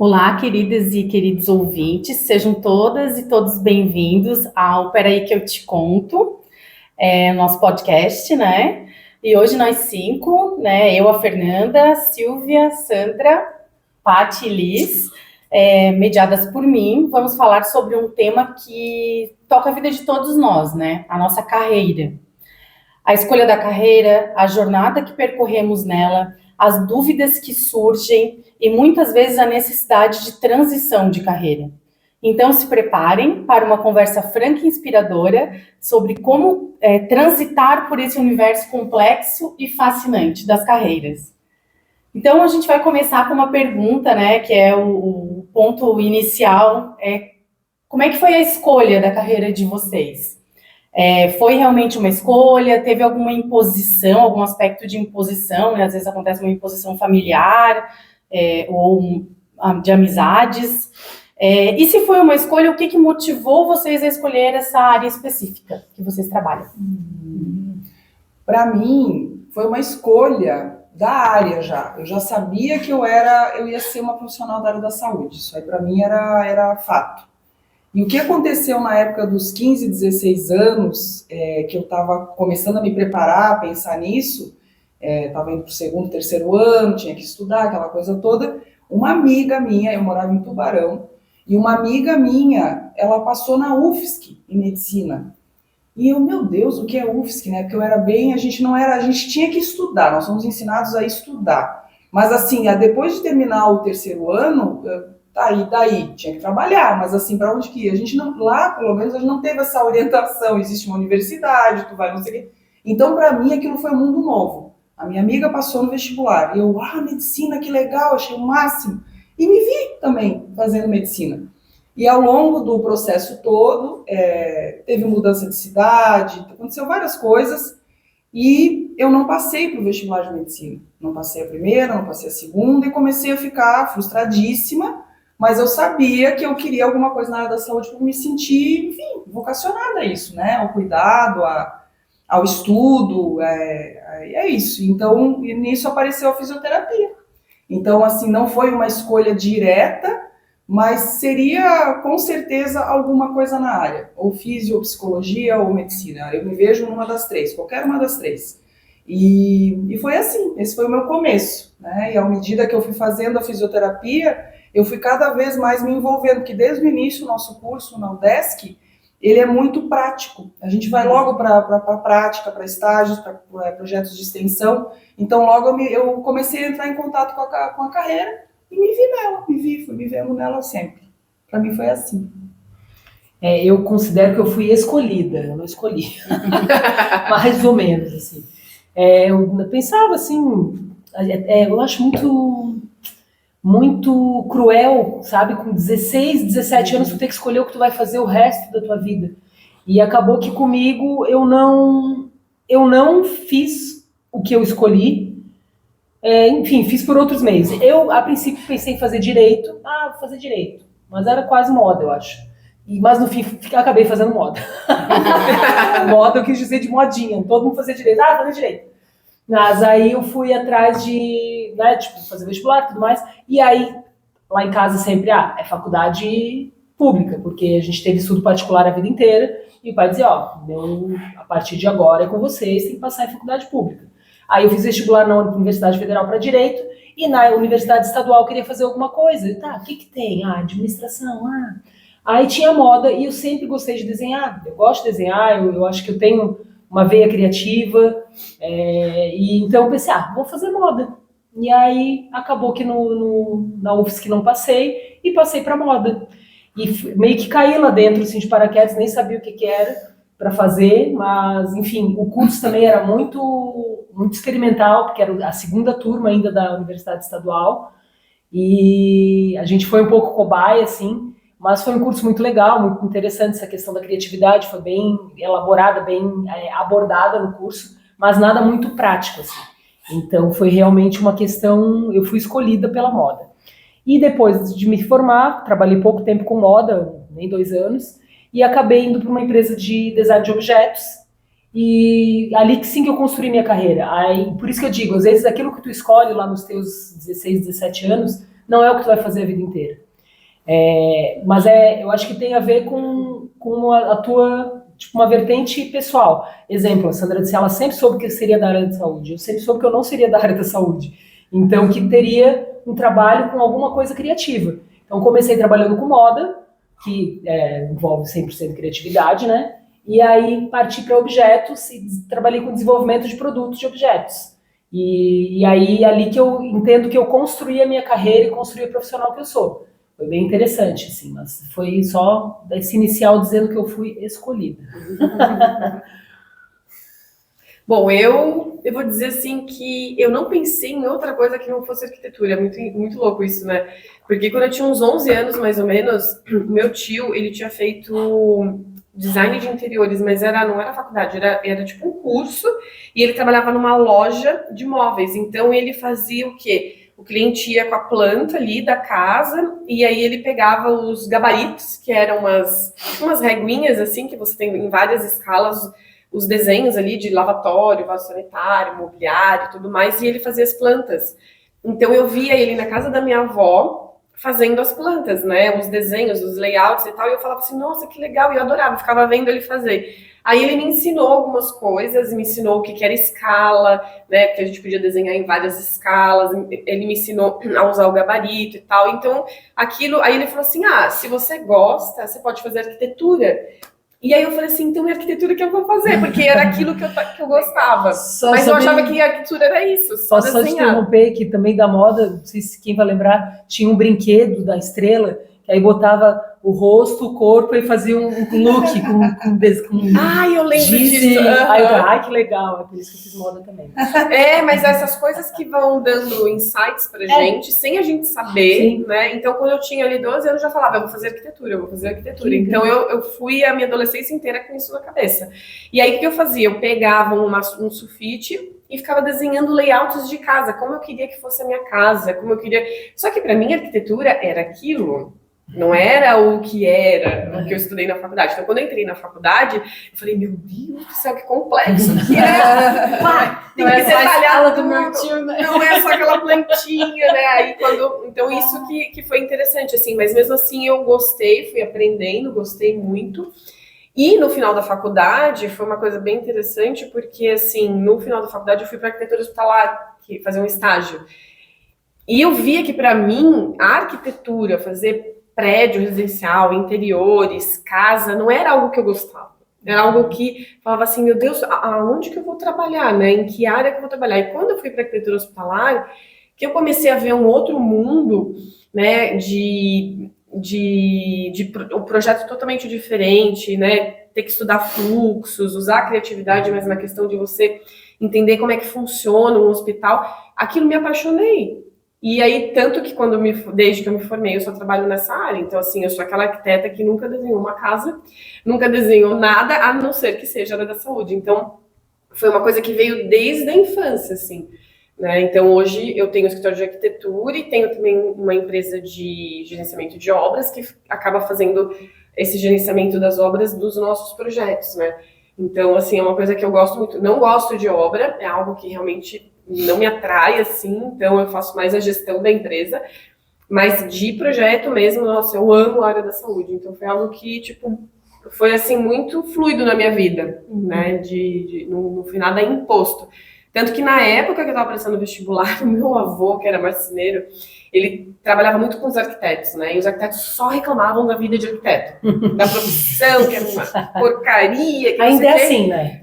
Olá, queridas e queridos ouvintes, sejam todas e todos bem-vindos ao Peraí que eu te conto, nosso podcast, né? E hoje nós cinco, né? Eu, a Fernanda, Silvia, Sandra, Paty e Liz, mediadas por mim, vamos falar sobre um tema que toca a vida de todos nós, né? A nossa carreira. A escolha da carreira, a jornada que percorremos nela, as dúvidas que surgem e muitas vezes a necessidade de transição de carreira. Então se preparem para uma conversa franca e inspiradora sobre como transitar por esse universo complexo e fascinante das carreiras. Então a gente vai começar com uma pergunta, né, que é o ponto inicial, como é que foi a escolha da carreira de vocês? Foi realmente uma escolha? Teve alguma imposição, algum aspecto de imposição, né? Às vezes acontece uma imposição familiar, ou de amizades. E se foi uma escolha, o que motivou vocês a escolher essa área específica que vocês trabalham? Para mim, foi uma escolha da área já. Eu já sabia que eu ia ser uma profissional da área da saúde. Isso aí para mim era fato. E o que aconteceu na época dos 15, 16 anos, que eu estava começando a me preparar, a pensar nisso, estava indo para o segundo, terceiro ano, tinha que estudar, aquela coisa toda. Uma amiga minha, eu morava em Tubarão, e uma amiga minha, ela passou na UFSC, em medicina. E eu, meu Deus, o que é UFSC, né? Porque a gente tinha que estudar, nós fomos ensinados a estudar. Mas assim, depois de terminar o terceiro ano, daí, tinha que trabalhar, mas assim, para onde que ia? A gente não, lá, pelo menos, a gente não teve essa orientação, existe uma universidade, tu vai, não sei o quê. Então, para mim, aquilo foi um mundo novo. A minha amiga passou no vestibular, e eu, medicina, que legal, achei o máximo. E me vi também fazendo medicina. E ao longo do processo todo, teve mudança de cidade, aconteceu várias coisas, e eu não passei para o vestibular de medicina. Não passei a primeira, não passei a segunda, e comecei a ficar frustradíssima, mas eu sabia que eu queria alguma coisa na área da saúde para me sentir, enfim, vocacionada a isso, né? Ao cuidado, ao estudo, é isso. Então, nisso apareceu a fisioterapia. Então, assim, não foi uma escolha direta, mas seria, com certeza, alguma coisa na área. Ou fisio, ou psicologia, ou medicina. Eu me vejo numa das três, qualquer uma das três. E foi assim, esse foi o meu começo, né? E à medida que eu fui fazendo a fisioterapia, eu fui cada vez mais me envolvendo, porque desde o início o nosso curso na UDESC, ele é muito prático. A gente vai logo para a prática, para estágios, para projetos de extensão. Então logo eu comecei a entrar em contato com a carreira e me vi nela, fui me vendo nela sempre. Para mim foi assim. Eu considero que eu fui escolhida, eu não escolhi. Mais ou menos, assim. Eu pensava assim, eu acho muito cruel, sabe? Com 16, 17 anos, tu ter que escolher o que tu vai fazer o resto da tua vida. E acabou que comigo eu não fiz o que eu escolhi. Enfim, fiz por outros meios. Eu, a princípio, pensei em fazer direito. Vou fazer direito. Mas era quase moda, eu acho. Mas no fim, acabei fazendo moda. Moda, eu quis dizer de modinha. Todo mundo fazia direito. Fazer direito. Mas aí eu fui atrás de, né, fazer vestibular e tudo mais. E aí, lá em casa sempre, é faculdade pública, porque a gente teve estudo particular a vida inteira. E o pai dizia, a partir de agora é com vocês, tem que passar em faculdade pública. Aí eu fiz vestibular na Universidade Federal para Direito, e na Universidade Estadual eu queria fazer alguma coisa. O que tem? Administração, Aí tinha moda, e eu sempre gostei de desenhar. Eu gosto de desenhar, eu acho que eu tenho uma veia criativa, e então eu pensei, vou fazer moda. E aí acabou que na UFSC não passei, e passei para moda. E meio que caí lá dentro, assim, de paraquedas, nem sabia o que era para fazer, mas, enfim, o curso também era muito, muito experimental, porque era a segunda turma ainda da Universidade Estadual, e a gente foi um pouco cobaia, assim, mas foi um curso muito legal, muito interessante. Essa questão da criatividade foi bem elaborada, bem abordada no curso, mas nada muito prático, assim. Então foi realmente uma questão, eu fui escolhida pela moda. E depois de me formar, trabalhei pouco tempo com moda, nem 2 anos, e acabei indo para uma empresa de design de objetos, e ali que sim que eu construí minha carreira. Aí, por isso que eu digo, às vezes aquilo que tu escolhe lá nos teus 16, 17 anos, não é o que tu vai fazer a vida inteira. Mas eu acho que tem a ver com a tua, tipo, uma vertente pessoal. Exemplo, a Sandra disse, ela sempre soube que seria da área da saúde, eu sempre soube que eu não seria da área da saúde. Então, que teria um trabalho com alguma coisa criativa. Então, comecei trabalhando com moda, que envolve 100% criatividade, né? E aí parti para objetos e trabalhei com desenvolvimento de produtos de objetos. E aí ali que eu entendo que eu construí a minha carreira e construí o profissional que eu sou. Foi bem interessante, assim, mas foi só esse inicial dizendo que eu fui escolhida. Bom, eu vou dizer assim que eu não pensei em outra coisa que não fosse arquitetura. É muito, muito louco isso, né? Porque quando eu tinha uns 11 anos, mais ou menos, meu tio, ele tinha feito design de interiores, mas não era faculdade, era tipo um curso, e ele trabalhava numa loja de móveis. Então ele fazia o quê? O cliente ia com a planta ali da casa, e aí ele pegava os gabaritos, que eram umas reguinhas assim, que você tem em várias escalas, os desenhos ali de lavatório, vaso sanitário, mobiliário e tudo mais, e ele fazia as plantas. Então eu via ele na casa da minha avó fazendo as plantas, né, os desenhos, os layouts e tal, e eu falava assim, nossa, que legal, e eu adorava, ficava vendo ele fazer. Aí ele me ensinou algumas coisas, me ensinou o que era escala, né, porque a gente podia desenhar em várias escalas, ele me ensinou a usar o gabarito e tal, então aquilo, aí ele falou assim, se você gosta, você pode fazer arquitetura. E aí eu falei assim, então é arquitetura que eu vou fazer, porque era aquilo que eu gostava. Mas eu achava que a arquitetura era isso, só desenhar. Só te interromper, que também da moda, não sei se quem vai lembrar, tinha um brinquedo da Estrela, que aí botava o rosto, o corpo e fazia um look com eu lembro disso. Ai, que legal, é por isso que eu fiz moda também. Mas essas coisas que vão dando insights pra gente, sem a gente saber, sim, né? Então, quando eu tinha ali 12 anos, eu já falava, eu vou fazer arquitetura. Sim, então, eu fui a minha adolescência inteira com isso na cabeça. E aí, o que eu fazia? Eu pegava um sulfite e ficava desenhando layouts de casa, como eu queria que fosse a minha casa, como eu queria... Só que pra mim, a arquitetura era aquilo... Não era o que eu estudei na faculdade. Então, quando eu entrei na faculdade, eu falei, meu Deus do céu, que complexo que é. Tem que detalhar do meu tio, né? Não é só aquela plantinha, né? Aí, então, isso que foi interessante, assim. Mas mesmo assim, eu gostei, fui aprendendo, gostei muito. E no final da faculdade, foi uma coisa bem interessante, porque, assim, no final da faculdade, eu fui para arquitetura hospitalar, fazer um estágio. E eu via que, para mim, a arquitetura, fazer prédio residencial, interiores, casa, não era algo que eu gostava. Era algo que falava assim, meu Deus, aonde que eu vou trabalhar, né? Em que área que eu vou trabalhar? E quando eu fui para a arquitetura hospitalar, que eu comecei a ver um outro mundo, né, um projeto totalmente diferente, né? Ter que estudar fluxos, usar a criatividade, mas na questão de você entender como é que funciona um hospital, aquilo me apaixonei. E aí, tanto que desde que eu me formei, eu só trabalho nessa área. Então, assim, eu sou aquela arquiteta que nunca desenhou uma casa, nunca desenhou nada, a não ser que seja área da saúde. Então, foi uma coisa que veio desde a infância, assim, né? Então, hoje eu tenho um escritório de arquitetura e tenho também uma empresa de gerenciamento de obras que acaba fazendo esse gerenciamento das obras dos nossos projetos, né? Então, assim, é uma coisa que eu gosto muito. Não gosto de obra, é algo que realmente não me atrai, assim, então eu faço mais a gestão da empresa, mas de projeto mesmo, nossa, eu amo a área da saúde, então foi algo que, tipo, foi, assim, muito fluido na minha vida, né, no final da imposto. Tanto que na época que eu estava prestando vestibular, o meu avô, que era marceneiro, ele trabalhava muito com os arquitetos, né? E os arquitetos só reclamavam da vida de arquiteto, da profissão, que era uma porcaria. Que ainda é assim, né?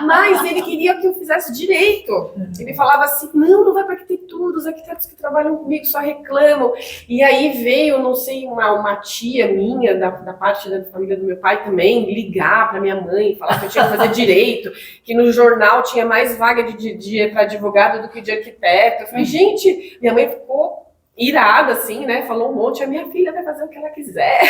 Mas ele queria que eu fizesse direito. Ele falava assim, não vai para arquitetura, os arquitetos que trabalham comigo só reclamam. E aí veio, não sei, uma tia minha, da parte da família do meu pai também, ligar para minha mãe, falar que eu tinha que fazer direito, que no jornal tinha mais vaga para advogado do que de arquiteto. Eu falei, gente, minha mãe ficou irada, assim, né? Falou um monte, a minha filha vai fazer o que ela quiser.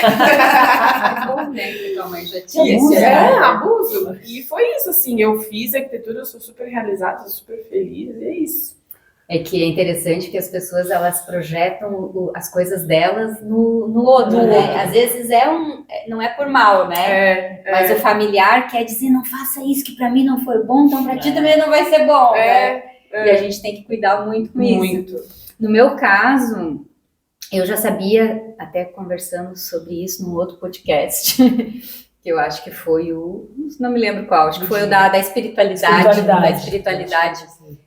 Abuso. E foi isso, assim, eu fiz arquitetura, eu sou super realizada, super feliz, e é isso. É que é interessante que as pessoas, elas projetam as coisas delas no outro, né? Às vezes não é por mal, né? Mas o familiar quer dizer, não faça isso, que pra mim não foi bom, então pra ti também não vai ser bom, né? E a gente tem que cuidar muito com isso. No meu caso, eu já sabia, até conversamos sobre isso num outro podcast, que eu acho que foi não me lembro qual, acho que foi o da espiritualidade. Da espiritualidade.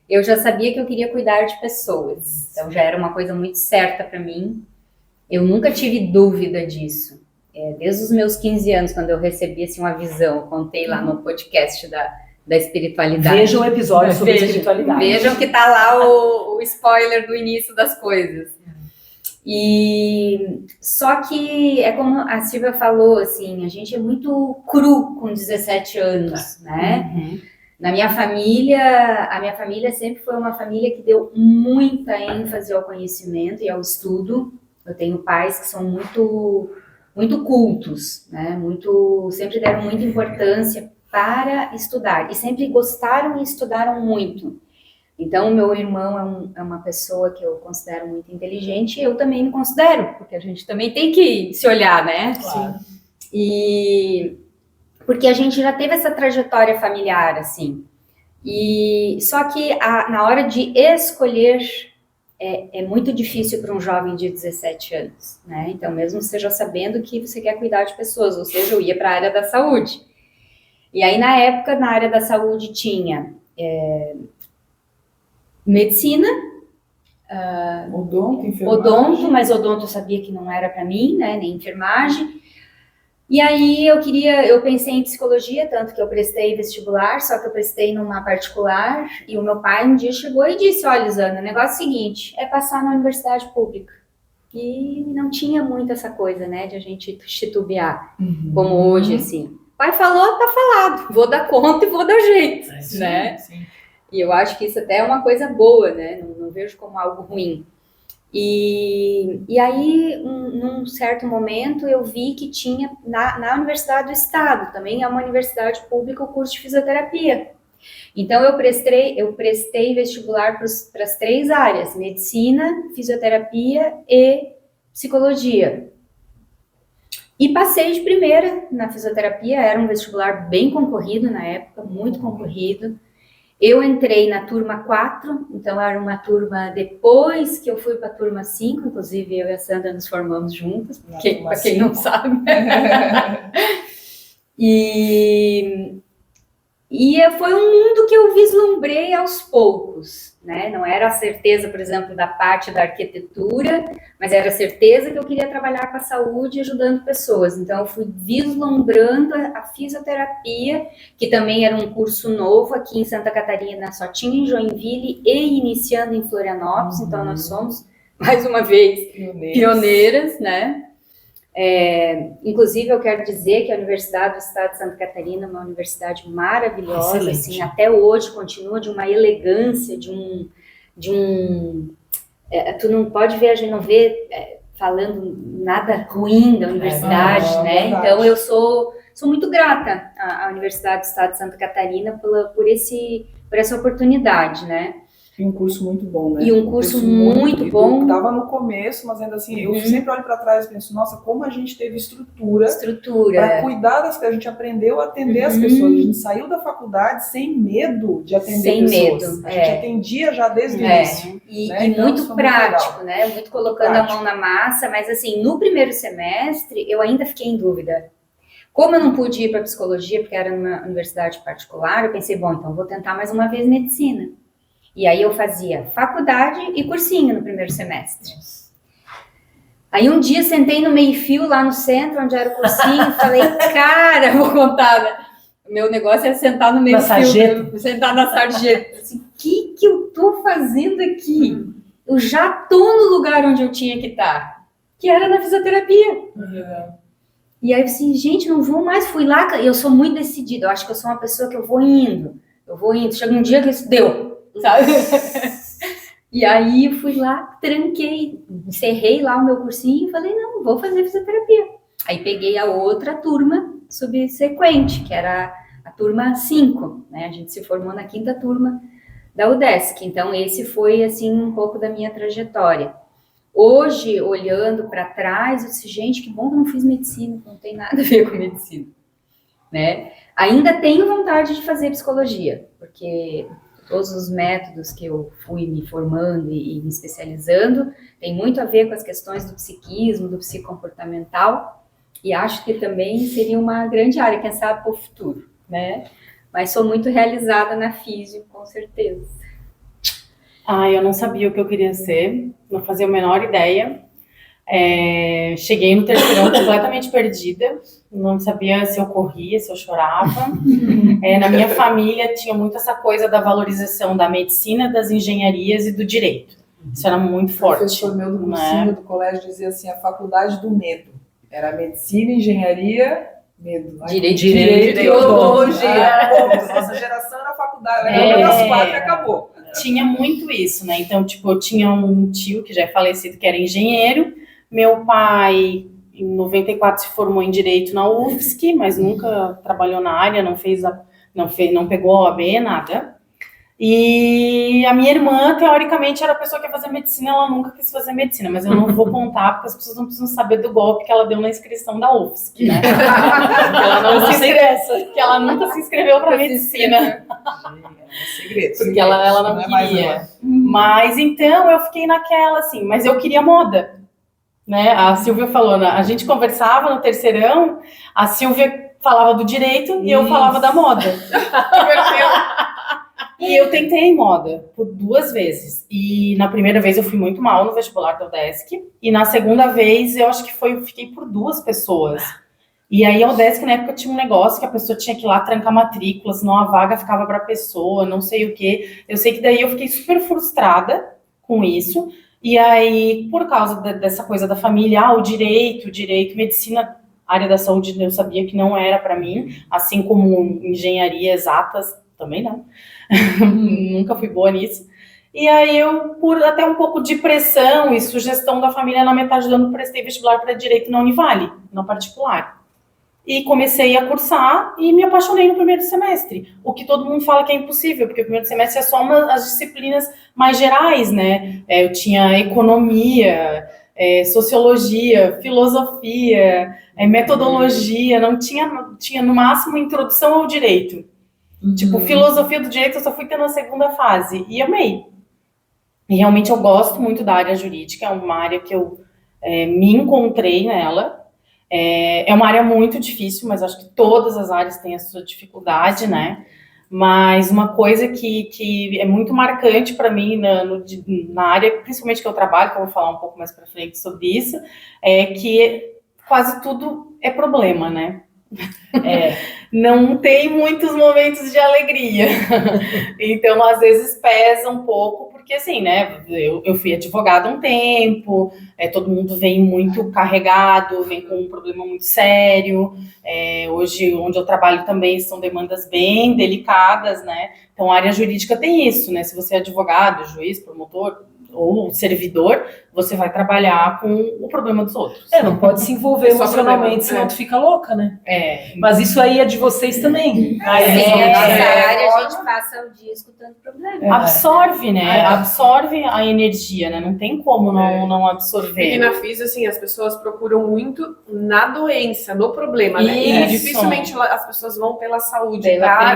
Eu já sabia que eu queria cuidar de pessoas, então já era uma coisa muito certa para mim. Eu nunca tive dúvida disso. Desde os meus 15 anos, quando eu recebi assim, uma visão, eu contei lá no podcast da espiritualidade. Vejam o episódio sobre espiritualidade. Vejam que tá lá o spoiler do início das coisas. E só que é como a Silvia falou, assim, a gente é muito cru com 17 anos, né? Uhum. A minha família sempre foi uma família que deu muita ênfase ao conhecimento e ao estudo. Eu tenho pais que são muito cultos, né? Sempre deram muita importância para estudar e sempre gostaram e estudaram muito. Então, o meu irmão é uma pessoa que eu considero muito inteligente e eu também me considero, porque a gente também tem que se olhar, né? Claro. E porque a gente já teve essa trajetória familiar, assim. E só que na hora de escolher é muito difícil para um jovem de 17 anos, né? Então, mesmo você já sabendo que você quer cuidar de pessoas, ou seja, eu ia para a área da saúde. E aí, na época, na área da saúde tinha medicina, odonto, mas odonto eu sabia que não era para mim, né, nem enfermagem. E aí eu pensei em psicologia, tanto que eu prestei vestibular, só que eu prestei numa particular, e o meu pai um dia chegou e disse, olha, Zana, o negócio é o seguinte, é passar na universidade pública. E não tinha muito essa coisa, né, de a gente titubear, como hoje, assim. O pai falou, tá falado, vou dar conta e vou dar jeito, né? Sim. E eu acho que isso até é uma coisa boa, né? Não vejo como algo ruim. E aí, num certo momento, eu vi que tinha na Universidade do Estado, também é uma universidade pública, o curso de fisioterapia. Então, eu prestei vestibular para as 3 áreas, medicina, fisioterapia e psicologia. E passei de primeira na fisioterapia, era um vestibular bem concorrido na época, muito concorrido. Eu entrei na turma 4, então era uma turma depois que eu fui para a turma 5, inclusive eu e a Sandra nos formamos juntas, para quem não sabe. E foi um mundo que eu vislumbrei aos poucos, né? Não era a certeza, por exemplo, da parte da arquitetura, mas era a certeza que eu queria trabalhar com a saúde ajudando pessoas. Então, eu fui vislumbrando a fisioterapia, que também era um curso novo aqui em Santa Catarina, só tinha em Joinville e iniciando em Florianópolis. Então, nós somos, mais uma vez, pioneiras, né? Inclusive, eu quero dizer que a Universidade do Estado de Santa Catarina é uma universidade maravilhosa, assim, até hoje continua de uma elegância, tu não pode ver, a gente não vê falando nada ruim da universidade, né? Então, eu sou muito grata à Universidade do Estado de Santa Catarina por essa oportunidade, né? E um curso muito bom, né? E um curso muito bom. Estava no começo, mas ainda assim, eu sempre olho para trás e penso, nossa, como a gente teve estrutura para cuidar das pessoas. A gente aprendeu a atender as pessoas. A gente saiu da faculdade sem medo de atender pessoas. A gente atendia já desde o início. E então, muito prático, né? Muito colocando a mão na massa. Mas assim, no primeiro semestre, eu ainda fiquei em dúvida. Como eu não pude ir para psicologia, porque era numa universidade particular, eu pensei, bom, então vou tentar mais uma vez medicina. E aí eu fazia faculdade e cursinho no primeiro semestre. Aí um dia sentei no meio-fio lá no centro, onde era o cursinho, e falei, cara, vou contar, né? O meu negócio é sentar no meio-fio, sentar na sarjeta. Assim, o que eu tô fazendo aqui? Eu já tô no lugar onde eu tinha que estar, que era na fisioterapia. E aí eu assim, gente, não vou mais, fui lá, eu sou muito decidida, eu acho que eu sou uma pessoa que eu vou indo, chega um dia que isso deu. Sabe? E aí eu fui lá, tranquei, encerrei lá o meu cursinho e falei, não, vou fazer fisioterapia. Aí peguei a outra turma subsequente, que era a turma 5, né? A gente se formou na 5ª turma da UDESC. Então esse foi, assim, um pouco da minha trajetória. Hoje, olhando para trás, eu disse, gente, que bom que eu não fiz medicina, não tem nada a ver com medicina, né? Ainda tenho vontade de fazer psicologia, porque todos os métodos que eu fui me formando e me especializando, tem muito a ver com as questões do psiquismo, do psicocomportamental, e acho que também seria uma grande área, quem sabe, para o futuro, né? Mas sou muito realizada na físio, com certeza. Eu não sabia o que eu queria ser, não fazia a menor ideia. Cheguei no terceirão completamente perdida, não sabia se eu corria, se eu chorava. Na minha família tinha muito essa coisa da valorização da medicina, das engenharias e do direito. Isso era muito forte. O professor meu do cursinho do colégio dizia assim, a faculdade do medo. Era medicina, engenharia, medo. Direito e odontologia. Nossa geração era faculdade, era uma das 4 e acabou. Tinha muito isso, né? Então, tipo, eu tinha um tio que já é falecido, que era engenheiro. Meu pai, em 94, se formou em Direito na UFSC, mas nunca trabalhou na área, não pegou OAB, nada. E a minha irmã, teoricamente, era a pessoa que ia fazer medicina, ela nunca quis fazer medicina, mas eu não vou contar, porque as pessoas não precisam saber do golpe que ela deu na inscrição da UFSC, né? Que ela nunca se inscreveu para medicina. É segredo. Porque ela não queria. Mas então eu fiquei naquela, assim, mas eu queria moda. Né? A Silvia falou, a gente conversava no terceirão, a Silvia falava do direito e eu falava da moda. E eu tentei moda por 2 vezes. E na primeira vez eu fui muito mal no vestibular da UDESC. E na segunda vez eu acho que eu fiquei por 2 pessoas. E aí a UDESC na época tinha um negócio que a pessoa tinha que ir lá trancar matrícula, senão a vaga ficava para a pessoa, não sei o quê. Eu sei que daí eu fiquei super frustrada com isso. E aí, por causa dessa coisa da família, o direito, medicina, área da saúde, eu sabia que não era para mim, assim como engenharia exatas, também não. Nunca fui boa nisso. E aí eu, por até um pouco de pressão e sugestão da família, na metade do ano, prestei vestibular para direito na Univale, na particular. E comecei a cursar e me apaixonei no primeiro semestre. O que todo mundo fala que é impossível, porque o primeiro semestre é só as disciplinas mais gerais, né? Eu tinha economia, sociologia, filosofia, metodologia, não tinha no máximo introdução ao direito. Tipo, filosofia do direito eu só fui ter na segunda fase e amei. E realmente eu gosto muito da área jurídica, é uma área que eu me encontrei nela. É uma área muito difícil, mas acho que todas as áreas têm a sua dificuldade, né? Mas uma coisa que é muito marcante para mim na área, principalmente que eu trabalho, que eu vou falar um pouco mais para frente sobre isso, é que quase tudo é problema, né? Não tem muitos momentos de alegria. Então, às vezes, pesa um pouco, porque assim, né, eu fui advogada um tempo, todo mundo vem muito carregado, vem com um problema muito sério. Hoje, onde eu trabalho também, são demandas bem delicadas, né? Então, a área jurídica tem isso, né? Se você é advogado, juiz, promotor ou servidor, você vai trabalhar com o problema dos outros. Não pode se envolver emocionalmente, senão tu fica louca, né? Mas isso aí é de vocês também. Nossa área, a gente passa o dia escutando problema. Absorve, né? Absorve a energia, né? Não tem como não absorver. E na físio, assim, as pessoas procuram muito na doença, no problema, né? E dificilmente as pessoas vão pela saúde, pela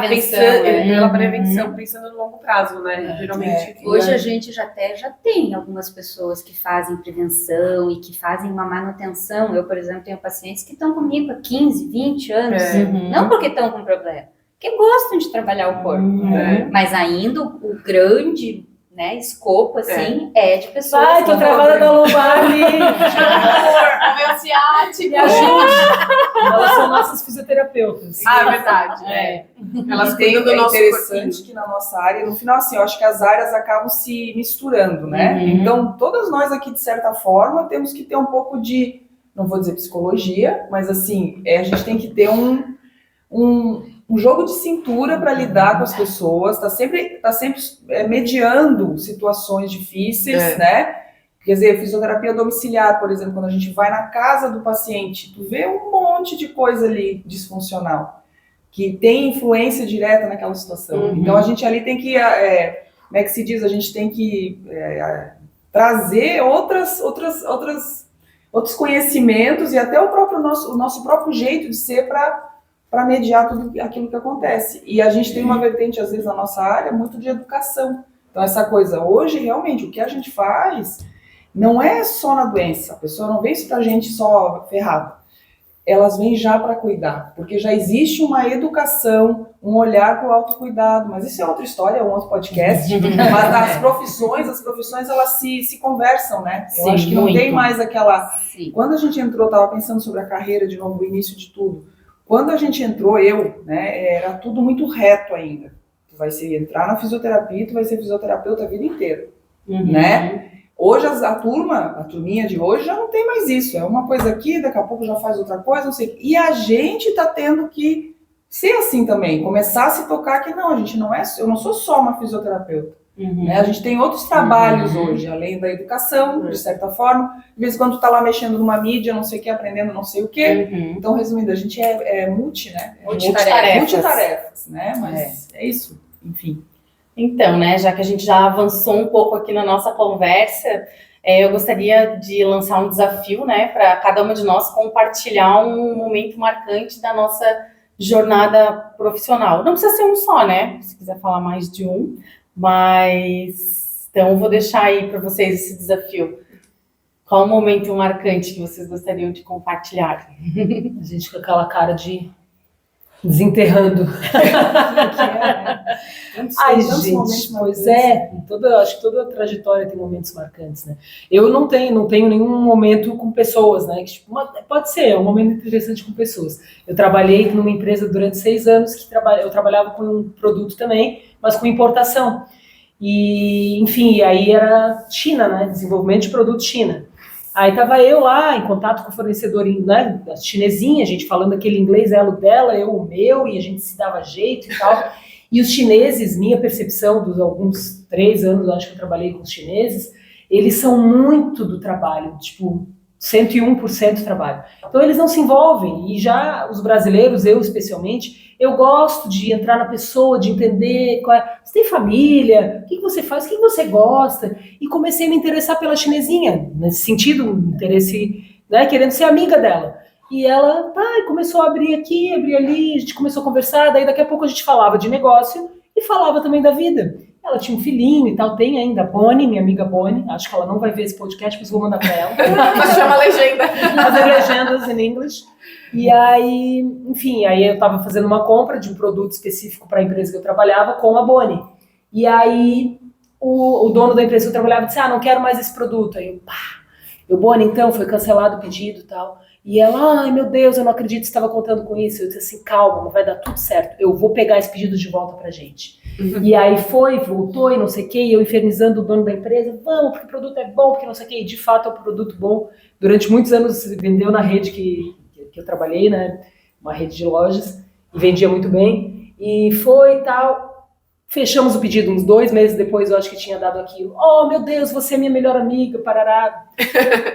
prevenção, pensando no longo prazo, né? Geralmente. Hoje a gente já tem algumas pessoas que fazem prevenção e que fazem uma manutenção. Eu, por exemplo, tenho pacientes que estão comigo há 15, 20 anos, não porque estão com problema, porque gostam de trabalhar o corpo. Mas ainda o grande, né, escopo, assim, é de pessoas... Ai, tô travada da lombar ali. O meu ciático. Me ajude. Elas são nossas fisioterapeutas. É verdade. Elas cuidam do nosso interessante que na nossa área, no final, assim, eu acho que as áreas acabam se misturando, né? Então, todas nós aqui, de certa forma, temos que ter um pouco de, não vou dizer psicologia, mas assim, a gente tem que ter um jogo de cintura para lidar com as pessoas, tá sempre mediando situações difíceis, né? Quer dizer, fisioterapia domiciliar, por exemplo, quando a gente vai na casa do paciente, tu vê um monte de coisa ali disfuncional, que tem influência direta naquela situação. Então, a gente ali tem que, como é que se diz? A gente tem que trazer outros conhecimentos e até o nosso próprio jeito de ser para para mediar tudo aquilo que acontece. E a gente tem uma vertente, às vezes, na nossa área, muito de educação. Então, essa coisa, hoje, realmente, o que a gente faz não é só na doença. A pessoa não vem isso pra gente só ferrada. Elas vêm já para cuidar, porque já existe uma educação, um olhar para o autocuidado, mas isso é outra história, é um outro podcast, mas as profissões elas se conversam, né? Eu acho que não tem mais aquela... Sim. Quando a gente entrou, estava pensando sobre a carreira, de novo, o início de tudo, quando a gente entrou, né, era tudo muito reto ainda. Tu vai entrar na fisioterapia, tu vai ser fisioterapeuta a vida inteira, né? Hoje a turminha de hoje já não tem mais isso. É uma coisa aqui, daqui a pouco já faz outra coisa, não sei. E a gente tá tendo que ser assim também, começar a se tocar que não, a gente não é, eu não sou só uma fisioterapeuta. Né? A gente tem outros trabalhos hoje, além da educação, de certa forma. De vez em quando tu tá lá mexendo numa mídia, não sei o que, aprendendo não sei o que. Então, resumindo, a gente é né? Multitarefas, né? Mas é isso, enfim. Então, né, já que a gente já avançou um pouco aqui na nossa conversa, eu gostaria de lançar um desafio, né, para cada uma de nós compartilhar um momento marcante da nossa jornada profissional. Não precisa ser um só, né, se quiser falar mais de um, mas então eu vou deixar aí para vocês esse desafio. Qual o momento marcante que vocês gostariam de compartilhar? A gente com aquela cara de desenterrando. Ai, gente, pois é. Acho que toda trajetória tem momentos marcantes, né? Eu não tenho nenhum momento com pessoas, né? Que, pode ser um momento interessante com pessoas. Eu trabalhei numa empresa durante 6 anos que eu trabalhava com um produto também, mas com importação. E, enfim, aí era China, né? Desenvolvimento de produto China. Aí tava eu lá, em contato com o fornecedor, né, da chinesinha, a gente falando aquele inglês, ela o dela, eu o meu, e a gente se dava jeito e tal. E os chineses, minha percepção dos alguns 3 anos, acho que eu trabalhei com os chineses, eles são muito do trabalho, tipo, 101% trabalho. Então eles não se envolvem, e já os brasileiros, eu especialmente, eu gosto de entrar na pessoa, de entender você tem família, o que você faz, o que você gosta, e comecei a me interessar pela chinesinha, nesse sentido, um interesse, né, querendo ser amiga dela. E ela começou a abrir aqui, abrir ali, a gente começou a conversar, daí daqui a pouco a gente falava de negócio e falava também da vida. Ela tinha um filhinho e tal, tem ainda a Bonnie, minha amiga Bonnie, acho que ela não vai ver esse podcast, mas vou mandar para ela. Mas chama a legenda. Fazer legendas em inglês. E aí, enfim, aí eu estava fazendo uma compra de um produto específico para a empresa que eu trabalhava com a Bonnie. E aí o dono da empresa que eu trabalhava disse, não quero mais esse produto. Aí eu, Bonnie, então, foi cancelado o pedido e tal. E ela, ai meu Deus, eu não acredito que você estava contando com isso. Eu disse assim, calma, não vai dar tudo certo. Eu vou pegar esse pedido de volta pra gente. E aí voltou e não sei o que, e eu infernizando o dono da empresa, vamos, porque o produto é bom, porque não sei o que, e de fato é um produto bom. Durante muitos anos vendeu na rede que eu trabalhei, né, uma rede de lojas, e vendia muito bem, e foi e tal. Fechamos o pedido uns 2 meses depois, eu acho que tinha dado aquilo. Oh, meu Deus, você é minha melhor amiga, parará.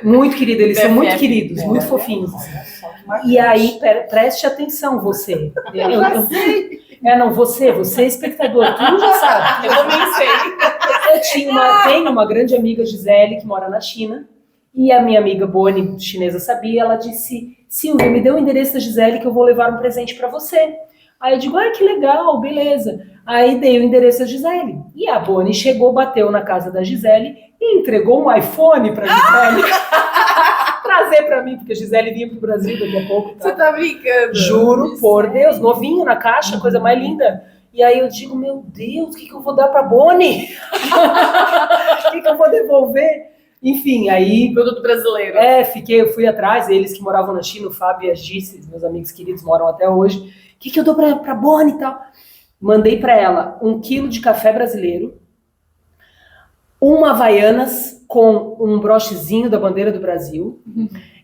Muito querido, eles são muito queridos, muito fofinhos. E aí, preste atenção, você. Eu sei. Você é espectador, tu já sabe. Eu também sei. Eu tenho uma grande amiga, Gisele, que mora na China, e a minha amiga Bonnie, chinesa, sabia, ela disse, Silvia, me dê o endereço da Gisele que eu vou levar um presente para você. Aí eu digo, que legal, beleza. Aí dei o endereço da Gisele. E a Bonnie chegou, bateu na casa da Gisele e entregou um iPhone pra Gisele. Trazer pra mim, porque a Gisele vinha pro Brasil daqui a pouco. Tá? Você tá brincando? Juro por Deus, novinho na caixa, coisa mais linda. E aí eu digo, meu Deus, o que eu vou dar pra Bonnie? O que eu vou devolver? Enfim, aí... Produto brasileiro. Eu fui atrás, eles que moravam na China, o Fábio e a Gice, meus amigos queridos, moram até hoje. O que eu dou pra Bonnie e tal? Mandei pra ela 1 quilo de café brasileiro, uma Havaianas com um brochezinho da bandeira do Brasil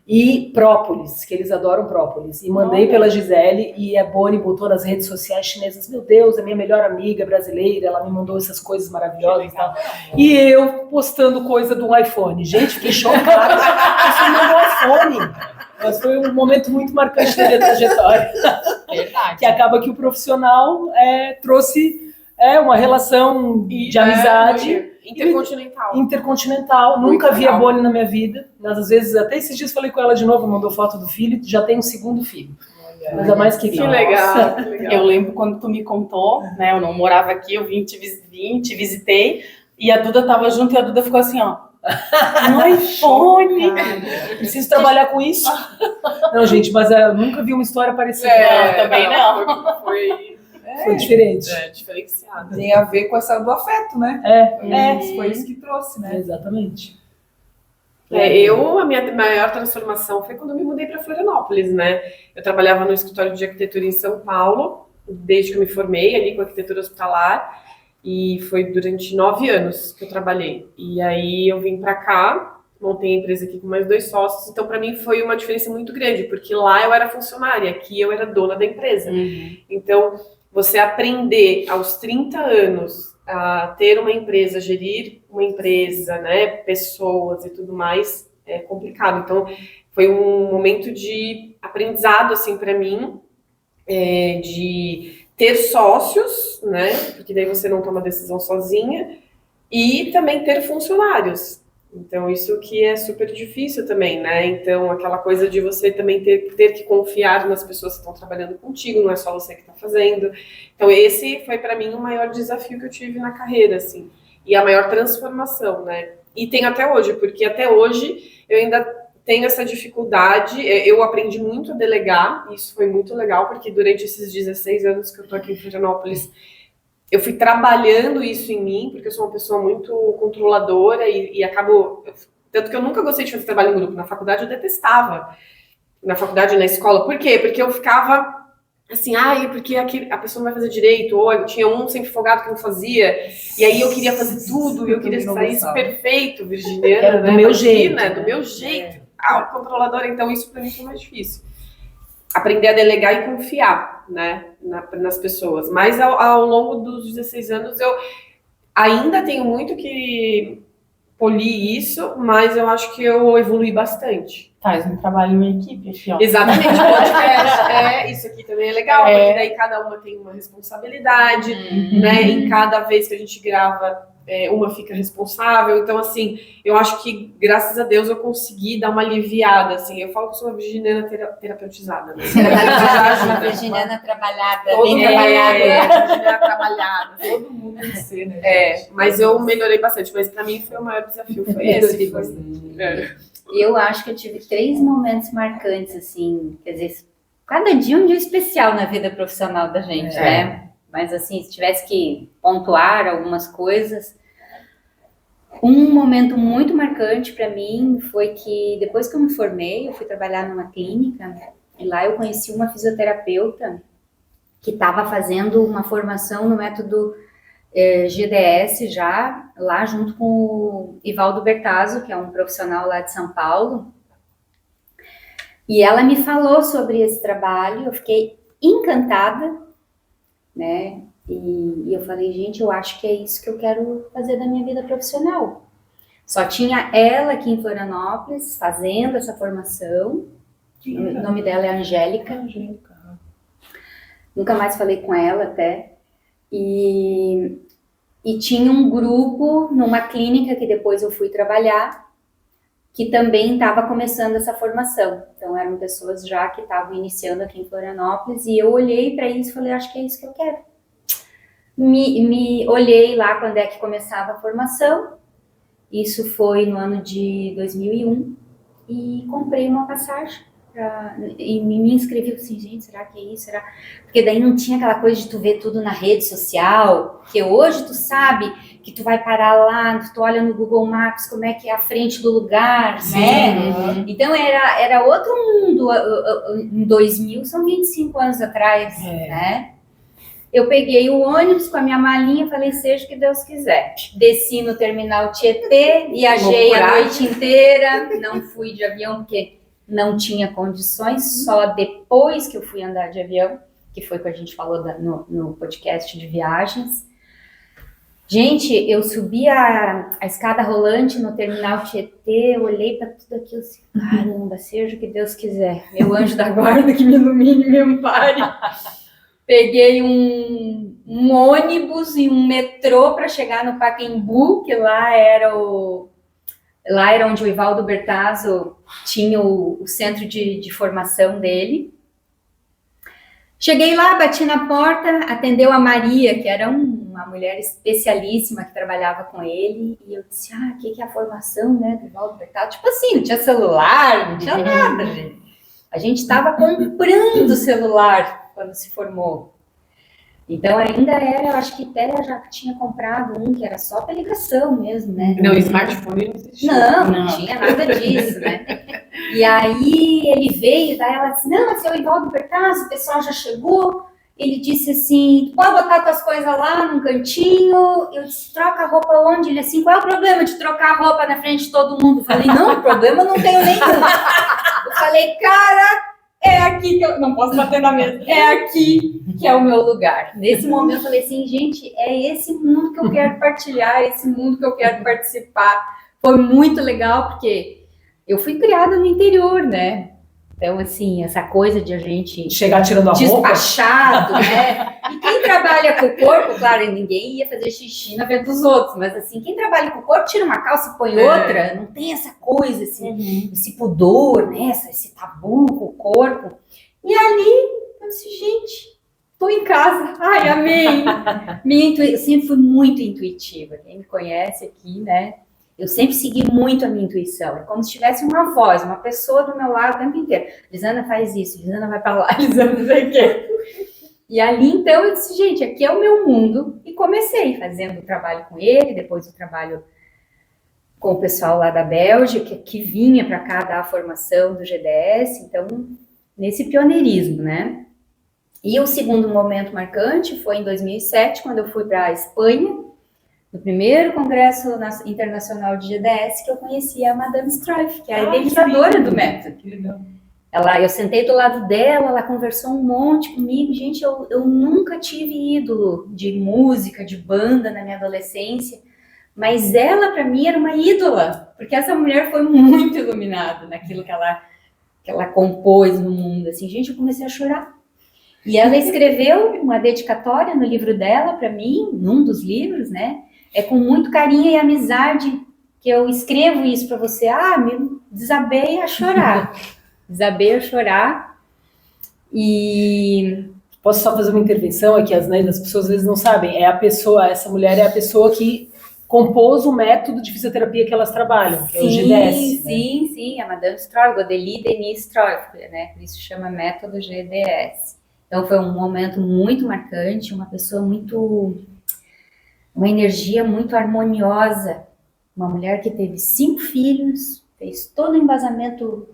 e própolis, que eles adoram própolis. E mandei pela Gisele e a Bonnie botou nas redes sociais chinesas, meu Deus, é minha melhor amiga brasileira, ela me mandou essas coisas maravilhosas e tal. E eu postando coisa do iPhone. Gente, fiquei chocada. Você mandou iPhone. Mas foi um momento muito marcante da minha trajetória. Verdade. Que acaba que o profissional trouxe uma relação de amizade. Intercontinental. Nunca vi a Bonnie na minha vida. Mas às vezes, até esses dias falei com ela de novo, mandou foto do filho, já tem um 2º filho. Mas a mais Que querida. legal, que legal. Eu lembro quando tu me contou, né? Eu não morava aqui, eu vim te visitei, e a Duda tava junto e a Duda ficou assim, ó. No iPhone! Preciso trabalhar com isso. Não, gente, mas eu nunca vi uma história parecida. Não, também não. Foi diferente. Diferenciado. Tem a ver com essa do afeto, né? Foi isso que trouxe, né? Exatamente. A minha maior transformação foi quando eu me mudei para Florianópolis, né? Eu trabalhava no escritório de arquitetura em São Paulo, desde que eu me formei ali com arquitetura hospitalar, e foi durante 9 anos que eu trabalhei. E aí eu vim para cá, montei a empresa aqui com mais 2 sócios, então para mim foi uma diferença muito grande, porque lá eu era funcionária, aqui eu era dona da empresa. Então, você aprender aos 30 anos a ter uma empresa, gerir uma empresa, né, pessoas e tudo mais, é complicado. Então, foi um momento de aprendizado, assim, para mim, de ter sócios, né, porque daí você não toma decisão sozinha, e também ter funcionários. Então, isso que é super difícil também, né? Então, aquela coisa de você também ter que confiar nas pessoas que estão trabalhando contigo, não é só você que está fazendo. Então, esse foi, para mim, o maior desafio que eu tive na carreira, assim. E a maior transformação, né? E tem até hoje, porque até hoje eu ainda tenho essa dificuldade. Eu aprendi muito a delegar, e isso foi muito legal, porque durante esses 16 anos que eu tô aqui em Florianópolis, eu fui trabalhando isso em mim, porque eu sou uma pessoa muito controladora e acabo... Tanto que eu nunca gostei de fazer trabalho em grupo. Na faculdade eu detestava. Na faculdade e na escola. Por quê? Porque eu ficava assim, porque a pessoa não vai fazer direito, ou eu tinha um sempre folgado que não fazia, e aí eu queria fazer tudo, e eu queria sair isso perfeito, virginiana, Era do meu jeito. Do meu jeito. Controladora, então isso pra mim foi mais difícil. Aprender a delegar e confiar, né, nas pessoas. Mas ao longo dos 16 anos eu ainda tenho muito que polir isso, mas eu acho que eu evolui bastante. Faz um trabalho em equipe aqui, ó. Exatamente, podcast, isso aqui também é legal, porque daí cada uma tem uma responsabilidade, né, em cada vez que a gente grava, uma fica responsável, então assim, eu acho que graças a Deus eu consegui dar uma aliviada, assim, eu falo que sou uma virginiana terapeutizada, né? Uma virginiana trabalhada, bem trabalhada. Virginiana trabalhada. Todo mundo tem que ser, né? Mas eu melhorei bastante, mas pra mim foi o maior desafio, foi esse. Eu acho que eu tive 3 momentos marcantes, assim, quer dizer, cada dia um dia especial na vida profissional da gente, né? Mas assim, se tivesse que pontuar algumas coisas, um momento muito marcante para mim foi que depois que eu me formei, eu fui trabalhar numa clínica e lá eu conheci uma fisioterapeuta que estava fazendo uma formação no método GDS já, lá junto com o Ivaldo Bertazzo, que é um profissional lá de São Paulo. E ela me falou sobre esse trabalho, eu fiquei encantada, né? E eu falei, gente, eu acho que é isso que eu quero fazer da minha vida profissional. Só tinha ela aqui em Florianópolis fazendo essa formação. O nome dela é Angélica. Nunca mais falei com ela até. E tinha um grupo numa clínica que depois eu fui trabalhar, que também estava começando essa formação. Então eram pessoas já que estavam iniciando aqui em Florianópolis e eu olhei para isso e falei, acho que é isso que eu quero. Me olhei lá quando é que começava a formação, isso foi no ano de 2001 e comprei uma passagem e me inscrevi assim, gente, será que é isso? Será? Porque daí não tinha aquela coisa de tu ver tudo na rede social, que hoje tu sabe que tu vai parar lá, tu olha no Google Maps como é que é a frente do lugar, né? Então era outro mundo. Em 2000, são 25 anos atrás, né? Eu peguei o ônibus com a minha malinha e falei, seja o que Deus quiser. Desci no terminal Tietê, viajei a noite inteira, não fui de avião porque não tinha condições, só depois que eu fui andar de avião, que foi o que a gente falou no podcast de viagens. Gente, eu subi a escada rolante no terminal Tietê, olhei para tudo aquilo assim, caramba, seja o que Deus quiser. Meu anjo da guarda que me ilumine e me ampare. Peguei um ônibus e um metrô para chegar no Pacaembu, que lá era onde o Ivaldo Bertazzo tinha o centro de formação dele. Cheguei lá, bati na porta, atendeu a Maria, que era uma mulher especialíssima que trabalhava com ele, e eu disse, o que é a formação, né, do Evaldo Bertazzo? Tipo assim, não tinha celular, não tinha nada, gente. A gente estava comprando celular quando se formou. Então ainda era, eu acho que até já tinha comprado um que era só para ligação mesmo, né? Não, smartphone não existia. Não tinha nada disso, né? E aí ele veio, daí ela disse, não, mas é o Evaldo Bertazzo, o pessoal já chegou. Ele disse assim, pode botar tuas coisas lá num cantinho. Eu disse, troca a roupa onde? Ele assim, qual é o problema de trocar a roupa na frente de todo mundo? Eu falei, não, problema não tenho nenhum. Eu falei, cara, é aqui que eu... Não posso bater na mesa. É aqui que é o meu lugar. Nesse momento eu falei assim, gente, é esse mundo que eu quero partilhar, é esse mundo que eu quero participar. Foi muito legal, porque eu fui criada no interior, né? Então, assim, essa coisa de a gente... Chegar tirando a roupa. Despachado, né? E quem trabalha com o corpo, claro, ninguém ia fazer xixi na frente dos outros, mas assim, quem trabalha com o corpo, tira uma calça e põe outra, não tem essa coisa, assim, esse pudor, né? Esse tabu com o corpo. E ali, eu disse, gente, tô em casa. Ai, amei! Eu sempre fui muito intuitiva. Quem me conhece aqui, né? Eu sempre segui muito a minha intuição. É como se tivesse uma voz, uma pessoa do meu lado o tempo inteiro. Lisana faz isso, Lisana vai pra lá, Lisana não sei o quê. E ali, então, eu disse, gente, aqui é o meu mundo. E comecei fazendo o trabalho com ele, depois o trabalho com o pessoal lá da Bélgica, que vinha para cá dar a formação do GDS. Então, nesse pioneirismo, né? E o segundo momento marcante foi em 2007, quando eu fui para a Espanha, no primeiro congresso internacional de GDS, que eu conheci a Madame Streif, que é a idealizadora do método. Que legal. Eu sentei do lado dela, ela conversou um monte comigo. Gente, eu nunca tive ídolo de música, de banda na minha adolescência, mas ela, para mim, era uma ídola, porque essa mulher foi muito iluminada naquilo que ela compôs no mundo. Assim, gente, eu comecei a chorar. E ela escreveu uma dedicatória no livro dela para mim, num dos livros, né? É com muito carinho e amizade que eu escrevo isso para você. Me desabei a chorar. Desabei a chorar. E... Posso só fazer uma intervenção aqui? As pessoas às vezes não sabem. Essa mulher é a pessoa que compôs o método de fisioterapia que elas trabalham, que é o GDS. Sim. A Madame Streif, Godeli Denis Streif, né? Por isso chama método GDS. Então foi um momento muito marcante, uma pessoa uma energia muito harmoniosa, uma mulher que teve 5 filhos, fez todo o embasamento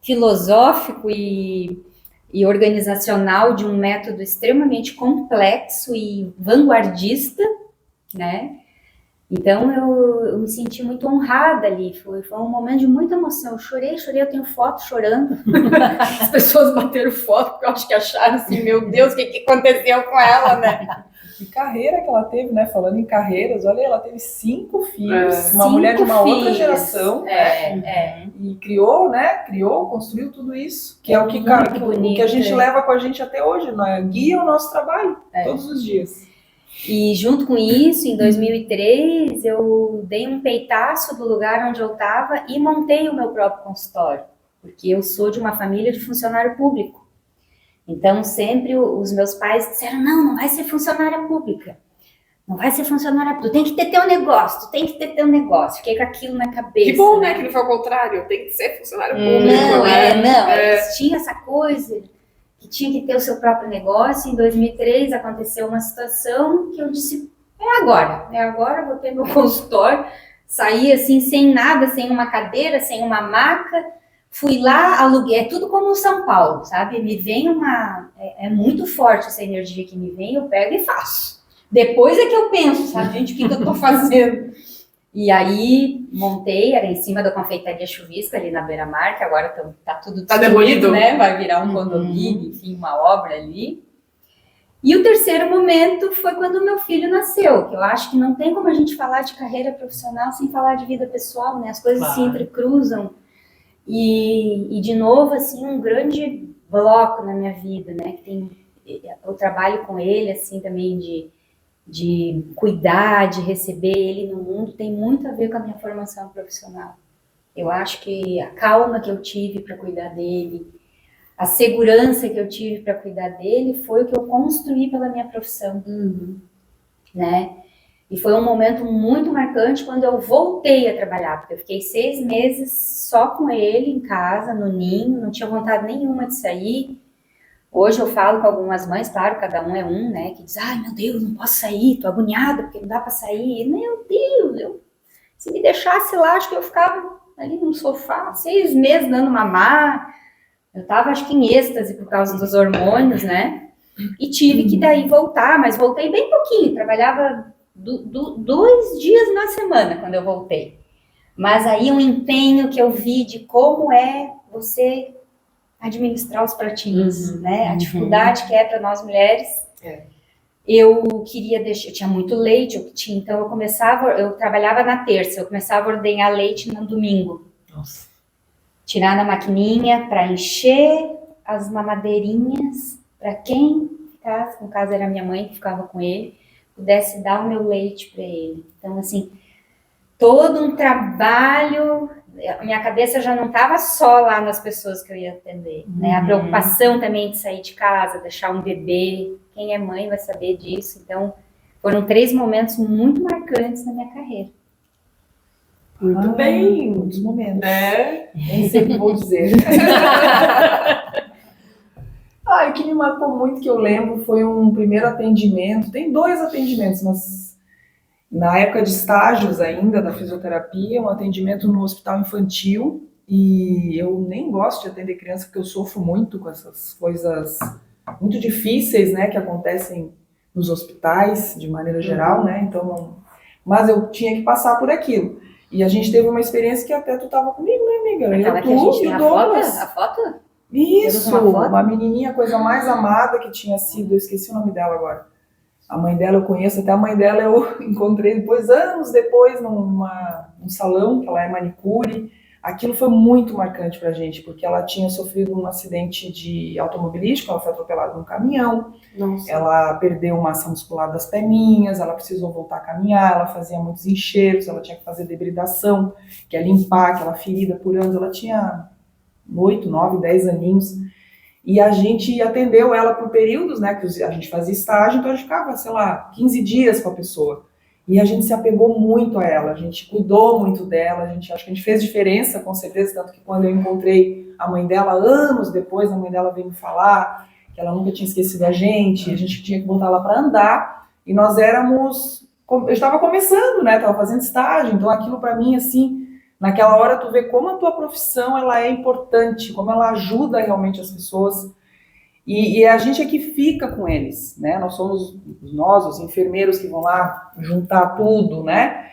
filosófico e organizacional de um método extremamente complexo e vanguardista, né? Então eu me senti muito honrada ali, foi um momento de muita emoção. Eu chorei, eu tenho foto chorando. As pessoas bateram foto porque eu acho que acharam assim, meu Deus, o que aconteceu com ela, né? Que carreira que ela teve, né? Falando em carreiras, olha, ela teve 5 filhos, uma mulher de uma outra geração, né? E criou, construiu tudo isso, que é o que a gente leva com a gente até hoje, né? Guia o nosso trabalho todos os dias. E junto com isso, em 2003, eu dei um peitaço do lugar onde eu estava e montei o meu próprio consultório, porque eu sou de uma família de funcionário público. Então, sempre os meus pais disseram, não vai ser funcionária pública. Não vai ser funcionária pública. Tu tem que ter teu negócio. Fiquei com aquilo na cabeça. Que bom, né? Que não foi ao contrário. Tem que ser funcionário público. Eles tinham essa coisa que tinha que ter o seu próprio negócio. Em 2003 aconteceu uma situação que eu disse, é agora, vou ter meu consultório. Saí assim, sem nada, sem uma cadeira, sem uma maca. Fui lá, aluguei, é tudo como São Paulo, sabe? Me vem é muito forte essa energia que me vem, eu pego e faço. Depois é que eu penso, sabe, gente, o que eu tô fazendo? E aí, montei, era em cima da confeitaria Chuvisco, ali na Beira-Mar, que agora tá tudo destruído, né? Vai virar um condomínio, enfim, uma obra ali. E o terceiro momento foi quando o meu filho nasceu, que eu acho que não tem como a gente falar de carreira profissional sem falar de vida pessoal, né? As coisas se entrecruzam. E de novo, assim, um grande bloco na minha vida, né? Que tem o trabalho com ele, assim, também de cuidar, de receber ele no mundo, tem muito a ver com a minha formação profissional. Eu acho que a calma que eu tive para cuidar dele, a segurança que eu tive para cuidar dele foi o que eu construí pela minha profissão, né? E foi um momento muito marcante quando eu voltei a trabalhar, porque eu fiquei 6 meses só com ele em casa, no ninho, não tinha vontade nenhuma de sair. Hoje eu falo com algumas mães, claro, cada um é um, né, que diz, ai meu Deus, não posso sair, tô agoniada porque não dá para sair. Meu Deus, se me deixasse lá, acho que eu ficava ali no sofá, 6 meses dando mamar. Eu tava, acho que em êxtase por causa dos hormônios, né, e tive que daí voltar, mas voltei bem pouquinho, trabalhava 2 dias na semana quando eu voltei. Mas aí um empenho que eu vi de como é você administrar os pratinhos, né? A dificuldade que é para nós mulheres. Eu queria deixar, eu tinha muito leite, então eu trabalhava na terça, eu começava a ordenhar leite no domingo. Nossa. Tirar na maquininha para encher as mamadeirinhas para quem ficasse, no caso era minha mãe que ficava com ele, pudesse dar o meu leite para ele. Então, assim, todo um trabalho, minha cabeça já não estava só lá nas pessoas que eu ia atender, né? A preocupação também de sair de casa, deixar um bebê, quem é mãe vai saber disso. Então, foram 3 momentos muito marcantes na minha carreira. Muito bem. Muitos momentos. Nem sempre vou dizer. O que me marcou muito, que eu lembro, foi um primeiro atendimento. Tem 2 atendimentos, mas na época de estágios ainda da fisioterapia, um atendimento no hospital infantil. E eu nem gosto de atender criança, porque eu sofro muito com essas coisas muito difíceis, né, que acontecem nos hospitais, de maneira geral, né? Então, mas eu tinha que passar por aquilo. E a gente teve uma experiência que até tu estava comigo, né, amiga? Aquela que a gente tem a foto? Isso, uma menininha, coisa mais amada que tinha sido, eu esqueci o nome dela agora. A mãe dela eu conheço, até a mãe dela eu encontrei depois, anos depois, num salão, que ela é manicure. Aquilo foi muito marcante pra gente, porque ela tinha sofrido um acidente de automobilístico, ela foi atropelada num caminhão. Nossa. Ela perdeu massa muscular das perninhas, ela precisou voltar a caminhar, ela fazia muitos enxertos, ela tinha que fazer debridação, que é limpar aquela ferida por anos. Ela tinha 8, 9, 10 aninhos. E a gente atendeu ela por períodos, né, que a gente fazia estágio, então a gente ficava, sei lá, 15 dias com a pessoa. E a gente se apegou muito a ela, a gente cuidou muito dela, acho que a gente fez diferença, com certeza, tanto que quando eu encontrei a mãe dela, anos depois, a mãe dela veio me falar que ela nunca tinha esquecido a gente tinha que botar ela para andar, e nós eu estava começando, né, estava fazendo estágio, então aquilo para mim, assim, naquela hora tu vê como a tua profissão, ela é importante, como ela ajuda realmente as pessoas. E a gente é que fica com eles, né? Nós somos os enfermeiros que vão lá juntar tudo, né?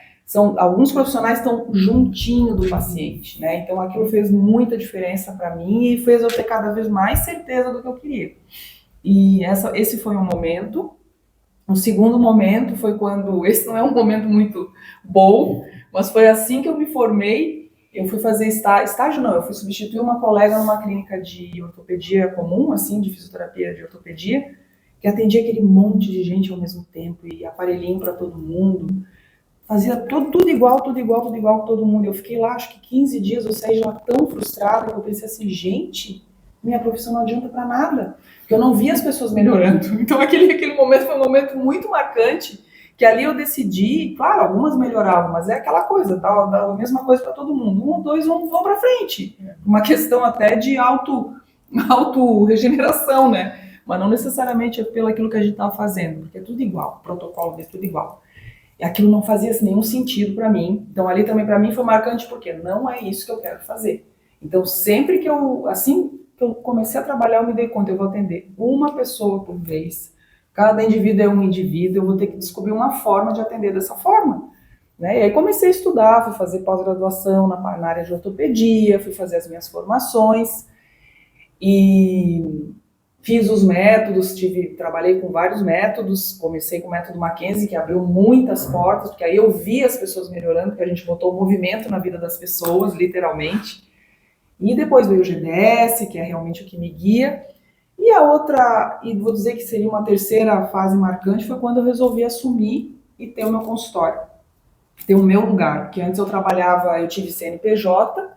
Alguns profissionais estão juntinho do paciente, né? Então aquilo fez muita diferença para mim e fez eu ter cada vez mais certeza do que eu queria. E esse foi um momento. Um segundo momento foi quando, esse não é um momento muito bom, mas foi assim que eu me formei. Eu fui fazer estágio não, eu fui substituir uma colega numa clínica de ortopedia comum, assim, de fisioterapia de ortopedia, que atendia aquele monte de gente ao mesmo tempo, e aparelhinho para todo mundo, fazia tudo igual com todo mundo. Eu fiquei lá, acho que 15 dias, eu saí já tão frustrada, que eu pensei assim, gente, minha profissão não adianta para nada, porque eu não via as pessoas melhorando. Então aquele momento foi um momento muito marcante, que ali eu decidi, claro, algumas melhoravam, mas é aquela coisa, dá a mesma coisa para todo mundo. 1 ou 2 vão para frente. Uma questão até de auto-regeneração, né? Mas não necessariamente é pelo aquilo que a gente estava fazendo, porque é tudo igual, o protocolo é tudo igual. E aquilo não fazia nenhum sentido para mim. Então ali também para mim foi marcante, porque não é isso que eu quero fazer. Então sempre que assim que eu comecei a trabalhar, eu me dei conta, eu vou atender uma pessoa por vez. Cada indivíduo é um indivíduo, eu vou ter que descobrir uma forma de atender dessa forma, né? E aí comecei a estudar, fui fazer pós-graduação na área de ortopedia, fui fazer as minhas formações e fiz os métodos, trabalhei com vários métodos, comecei com o método Mackenzie, que abriu muitas portas, porque aí eu vi as pessoas melhorando, porque a gente botou movimento na vida das pessoas, literalmente. E depois veio o GDS, que é realmente o que me guia. E a outra, e vou dizer que seria uma terceira fase marcante, foi quando eu resolvi assumir e ter o meu consultório, ter o meu lugar. Porque antes eu tive CNPJ,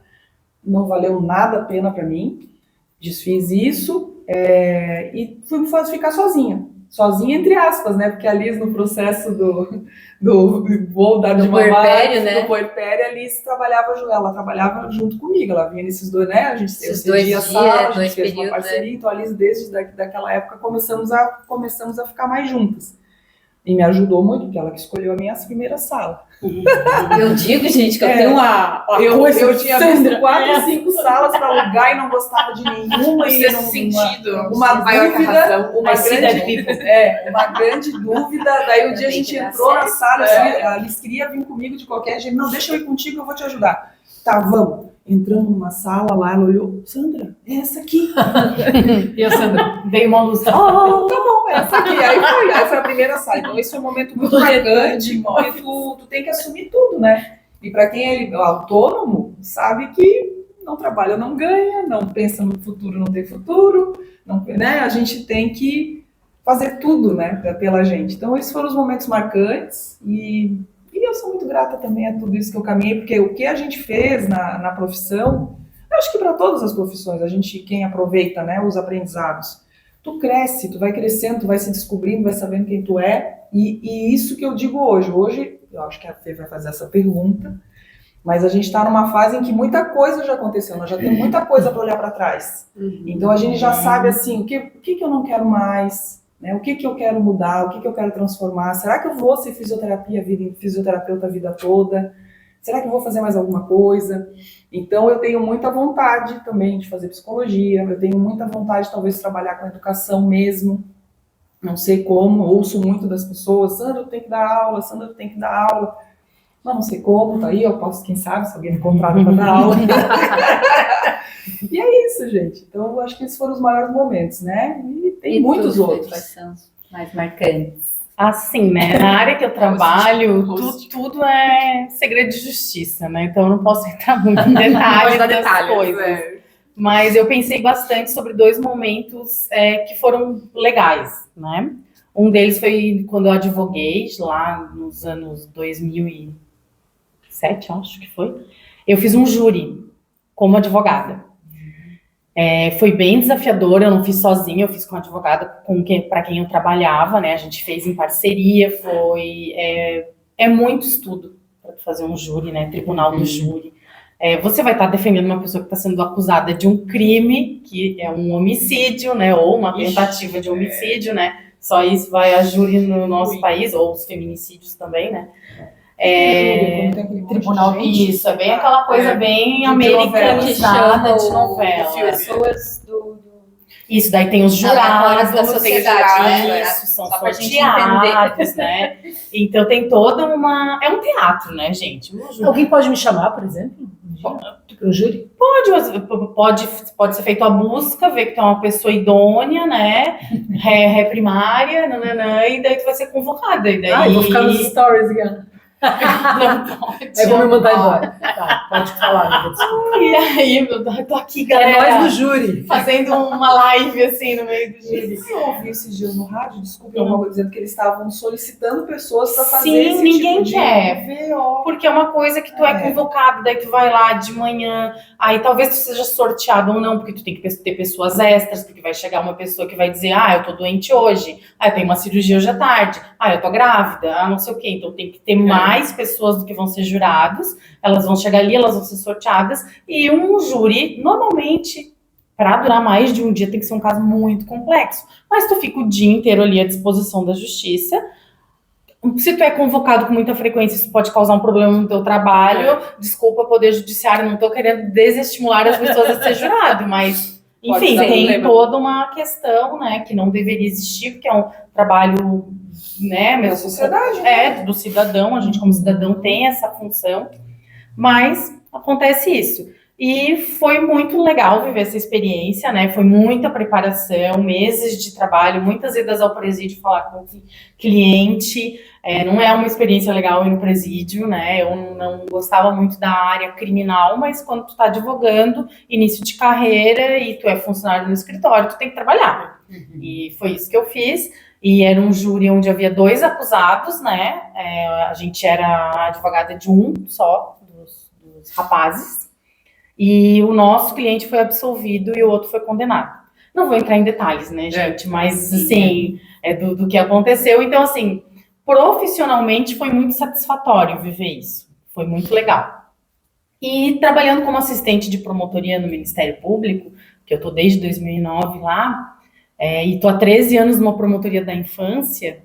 não valeu nada a pena para mim. Desfiz isso e fui ficar sozinha. Sozinha, entre aspas, né? Porque a Liz, no processo vou dar de mamar, né? do puerpério, a Liz ela trabalhava junto comigo, ela vinha nesses dois, né? A gente cedia a sala, a gente fez uma parceria, então a Liz, desde daquela época, começamos a ficar mais juntas. E me ajudou muito, porque ela que escolheu a minha primeira sala. Eu digo, gente, que eu tenho eu tinha visto 4 ou 5 salas para alugar e não gostava de nenhuma. E não sentido uma maior que a razão. Uma grande dúvida. Daí um dia a gente entrou na sala, eles queriam vir comigo de qualquer jeito. Não, deixa eu ir contigo, eu vou te ajudar. Tá, vamos. Entramos numa sala lá, ela olhou, Sandra, é essa aqui. E a Sandra, Veio uma luz. Tá bom, essa aqui. Aí foi a primeira sala. Então esse foi um momento muito marcante, tu tem que assumir tudo, né? E para quem é autônomo, sabe que não trabalha, não ganha, não pensa no futuro, não tem futuro, não, né? A gente tem que fazer tudo, né, pela gente. Então esses foram os momentos marcantes e eu sou muito grata também a tudo isso que eu caminhei, porque o que a gente fez na profissão, eu acho que para todas as profissões, quem aproveita, né, os aprendizados, tu cresce, tu vai crescendo, tu vai se descobrindo, vai sabendo quem tu é, e isso que eu digo hoje. Hoje, eu acho que a Fê vai fazer essa pergunta, mas a gente está numa fase em que muita coisa já aconteceu, nós já temos muita coisa para olhar para trás. Então a gente já sabe, assim, o que eu não quero mais, né? O que eu quero mudar, o que eu quero transformar? Será que eu vou ser fisioterapeuta a vida toda? Será que eu vou fazer mais alguma coisa? Então eu tenho muita vontade também de fazer psicologia, eu tenho muita vontade talvez de trabalhar com educação mesmo, não sei como, ouço muito das pessoas, Sandra, tu tem que dar aula, Sandra, tu tem que dar aula, mas não sei como, tá aí, eu posso, quem sabe, se alguém me contrata para dar aula. E é isso, gente. Então, eu acho que esses foram os maiores momentos, né? E tem muitos outros. Quais são os mais marcantes? Assim, né? Na área que eu trabalho, tudo é segredo de justiça, né? Então, eu não posso entrar muito em detalhes das coisas. Mas eu pensei bastante sobre 2 momentos que foram legais, né? Um deles foi quando eu advoguei, lá nos anos 2007, acho que foi. Eu fiz um júri como advogada. Foi bem desafiador, eu não fiz sozinha, eu fiz com a advogada para quem eu trabalhava, né? A gente fez em parceria, é muito estudo para fazer um júri, né? Tribunal do júri. Você vai estar defendendo uma pessoa que está sendo acusada de um crime, que é um homicídio, né? Ou uma tentativa de homicídio, né? Só isso vai a júri no nosso país, ou os feminicídios também, né? Tribunal, isso, é bem aquela coisa bem americanizada de novela. Pessoas Isso, daí tem os jurados da sociedade, né? Isso, são sorteados, né? Então tem toda uma... É um teatro, né, gente? Alguém pode me chamar, por exemplo? Pro júri? Pode ser feita a busca, ver que tem uma pessoa idônea, né? Primária, e daí tu vai ser convocada. E daí... vou ficar nos stories, Gana. Não pode. Eu vou me mandar embora. Tá, pode falar. E aí, eu tô aqui, galera. É nós no júri. Fazendo uma live, assim, no meio do júri. Eu ouvi esses dias no rádio, desculpa, eu vou dizendo que eles estavam solicitando pessoas para fazer esse ninguém tipo quer. Porque é uma coisa que tu é convocado, daí tu vai lá de manhã, aí talvez tu seja sorteado ou não, porque tu tem que ter pessoas extras, porque vai chegar uma pessoa que vai dizer, eu tô doente hoje, eu tenho uma cirurgia hoje à tarde, eu tô grávida, não sei o quê. Então tem que ter mais pessoas do que vão ser jurados, elas vão chegar ali, elas vão ser sorteadas, e um júri, normalmente, para durar mais de um dia, tem que ser um caso muito complexo. Mas tu fica o dia inteiro ali à disposição da justiça. Se tu é convocado com muita frequência, isso pode causar um problema no teu trabalho. Desculpa, Poder Judiciário, não tô querendo desestimular as pessoas a ser jurado, mas, enfim, tem toda uma questão, né, que não deveria existir, porque é um trabalho, né, da sociedade. Do cidadão, a gente como cidadão tem essa função, mas acontece isso. E foi muito legal viver essa experiência, né? Foi muita preparação, meses de trabalho, muitas idas ao presídio falar com o cliente. Não é uma experiência legal ir no presídio, né? Eu não gostava muito da área criminal, mas quando tu tá advogando, início de carreira e tu é funcionário no escritório, tu tem que trabalhar. E foi isso que eu fiz. E era um júri onde havia 2 acusados, né? A gente era advogada de um só, dos rapazes. e o nosso cliente foi absolvido e o outro foi condenado. Não vou entrar em detalhes, né, gente, mas, assim, do que aconteceu. Então, assim, profissionalmente foi muito satisfatório viver isso, foi muito legal. E trabalhando como assistente de promotoria no Ministério Público, que eu estou desde 2009 lá, e estou há 13 anos numa promotoria da infância,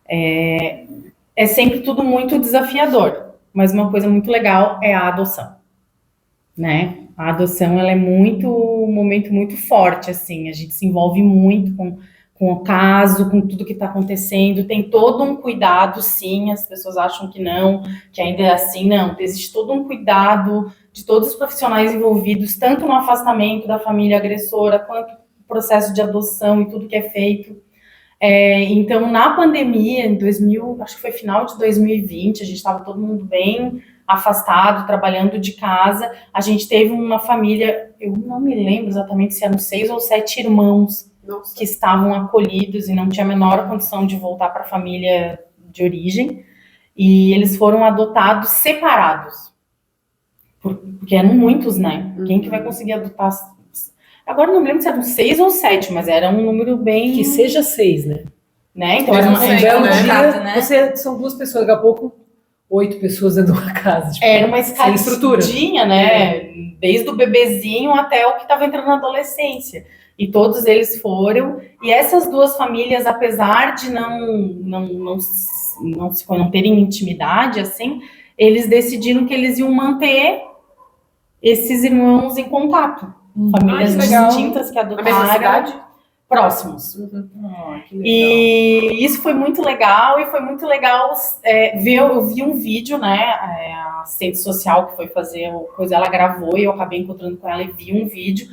é sempre tudo muito desafiador, mas uma coisa muito legal é a adoção, né? A adoção, ela é um momento muito forte, assim, a gente se envolve muito com o caso, com tudo que está acontecendo, tem todo um cuidado, sim, as pessoas acham que não, que ainda é assim, não, existe todo um cuidado de todos os profissionais envolvidos, tanto no afastamento da família agressora, quanto no processo de adoção e tudo que é feito. Então, na pandemia, acho que foi final de 2020, a gente estava todo mundo bem afastado, trabalhando de casa, a gente teve uma família, eu não me lembro exatamente se eram 6 ou 7 irmãos, Nossa. que estavam acolhidos e não tinha a menor condição de voltar para a família de origem, e eles foram adotados separados, porque eram muitos, né? Quem que vai conseguir adotar? Agora não me lembro se eram 6 ou 7, mas era um número bem... Que seja 6, né? Então, Era Um sei, belo né? dia, são 2 pessoas, daqui a pouco 8 pessoas dentro de uma casa. Tipo, era uma sem estrutura. escadinha, né? Desde o bebezinho até o que estava entrando na adolescência. E todos eles foram. E essas 2 famílias, apesar de não terem intimidade, assim, eles decidiram que eles iam manter esses irmãos em contato. Famílias distintas que adotaram. Na mesma cidade? Próximos. Que legal. E isso foi muito legal, e foi muito legal eu vi um vídeo, né, a assistente social que foi fazer coisa, ela gravou, e eu acabei encontrando com ela e vi um vídeo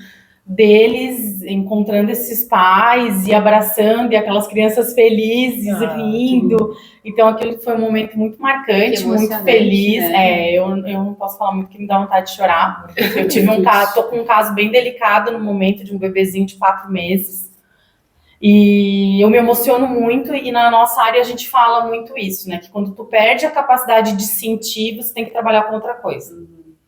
deles encontrando esses pais e abraçando, e aquelas crianças felizes, rindo. Então aquilo foi um momento muito marcante, muito feliz. Né? Eu não posso falar muito, que me dá vontade de chorar. Eu tive tô com um caso bem delicado no momento, de um bebezinho de 4 meses. E eu me emociono muito, e na nossa área a gente fala muito isso, né? Que quando tu perde a capacidade de sentir, você tem que trabalhar com outra coisa.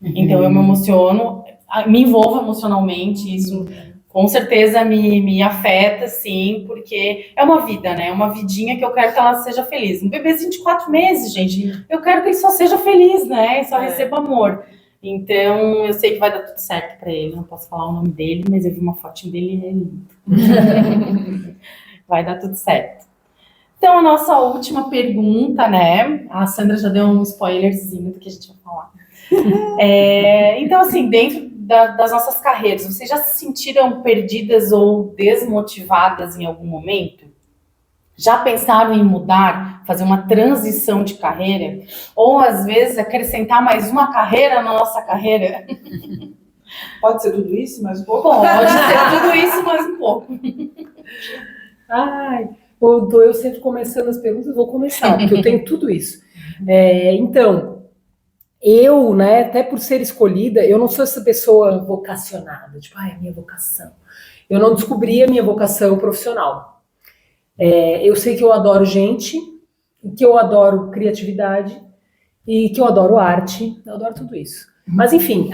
Então eu me emociono, me envolvo emocionalmente, isso com certeza me afeta, sim, porque é uma vida, né? É uma vidinha que eu quero que ela seja feliz. Um bebezinho de 4 meses, gente, eu quero que ele só seja feliz, né? Só receba amor. Então, eu sei que vai dar tudo certo para ele. Não posso falar o nome dele, mas eu vi uma fotinho dele e é lindo. Vai dar tudo certo. Então, a nossa última pergunta, né? A Sandra já deu um spoilerzinho do que a gente vai falar. Então, assim, dentro das nossas carreiras, vocês já se sentiram perdidas ou desmotivadas em algum momento? Já pensaram em mudar, fazer uma transição de carreira? Ou, às vezes, acrescentar mais uma carreira na nossa carreira? Pode ser tudo isso, mais um pouco? Pode ser tudo isso, mais um pouco. Ai, eu sempre começando as perguntas, vou começar, porque eu tenho tudo isso. Então, eu, né, até por ser escolhida, eu não sou essa pessoa vocacionada, tipo, é minha vocação. Eu não descobri a minha vocação profissional. Eu sei que eu adoro gente, que eu adoro criatividade e que eu adoro arte, eu adoro tudo isso. Mas, enfim,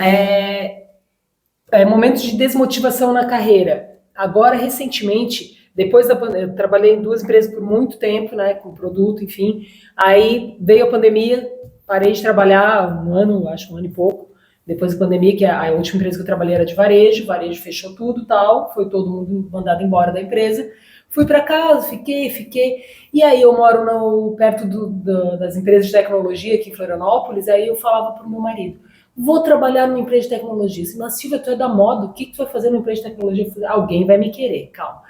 momentos de desmotivação na carreira. Agora, recentemente, depois da pandemia, eu trabalhei em 2 empresas por muito tempo, né, com produto, enfim. Aí veio a pandemia, parei de trabalhar um ano e pouco. Depois da pandemia, que a última empresa que eu trabalhei era de varejo fechou tudo e tal, foi todo mundo mandado embora da empresa. Fui para casa, fiquei. E aí eu moro perto das empresas de tecnologia aqui em Florianópolis, aí eu falava pro meu marido, vou trabalhar numa empresa de tecnologia. Mas Silvia, tu é da moda, o que tu vai fazer numa empresa de tecnologia? Eu falei, alguém vai me querer, calma.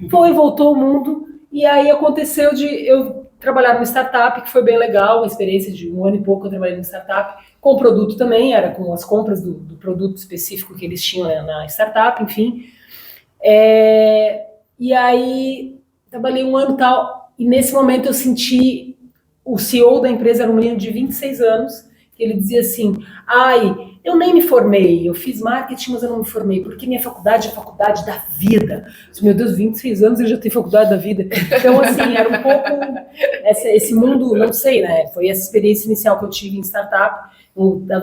Voltou o mundo, e aí aconteceu de eu trabalhar numa startup, que foi bem legal, uma experiência de 1 ano e pouco eu trabalhei numa startup, com produto também, era com as compras do produto específico que eles tinham na startup, enfim. E aí, trabalhei 1 ano e tal, e nesse momento eu senti, o CEO da empresa era um menino de 26 anos, que ele dizia assim, eu nem me formei, eu fiz marketing, mas eu não me formei, porque minha faculdade é a faculdade da vida. Meu Deus, 26 anos ele já tem faculdade da vida. Então, assim, era um pouco esse mundo, não sei, né, foi essa experiência inicial que eu tive em startup,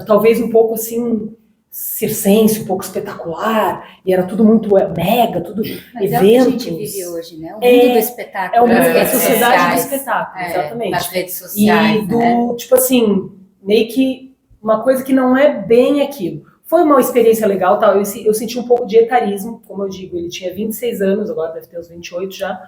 talvez um pouco assim, circense, um pouco espetacular, e era tudo muito mega, tudo Mas eventos. É o que a gente vive hoje, né? O mundo do espetáculo. É o mundo da sociedade sociais, do espetáculo, exatamente. Nas redes sociais, e do, tipo assim, meio que uma coisa que não é bem aquilo. Foi uma experiência legal, tal. Eu senti um pouco de etarismo, como eu digo, ele tinha 26 anos, agora deve ter uns 28 já,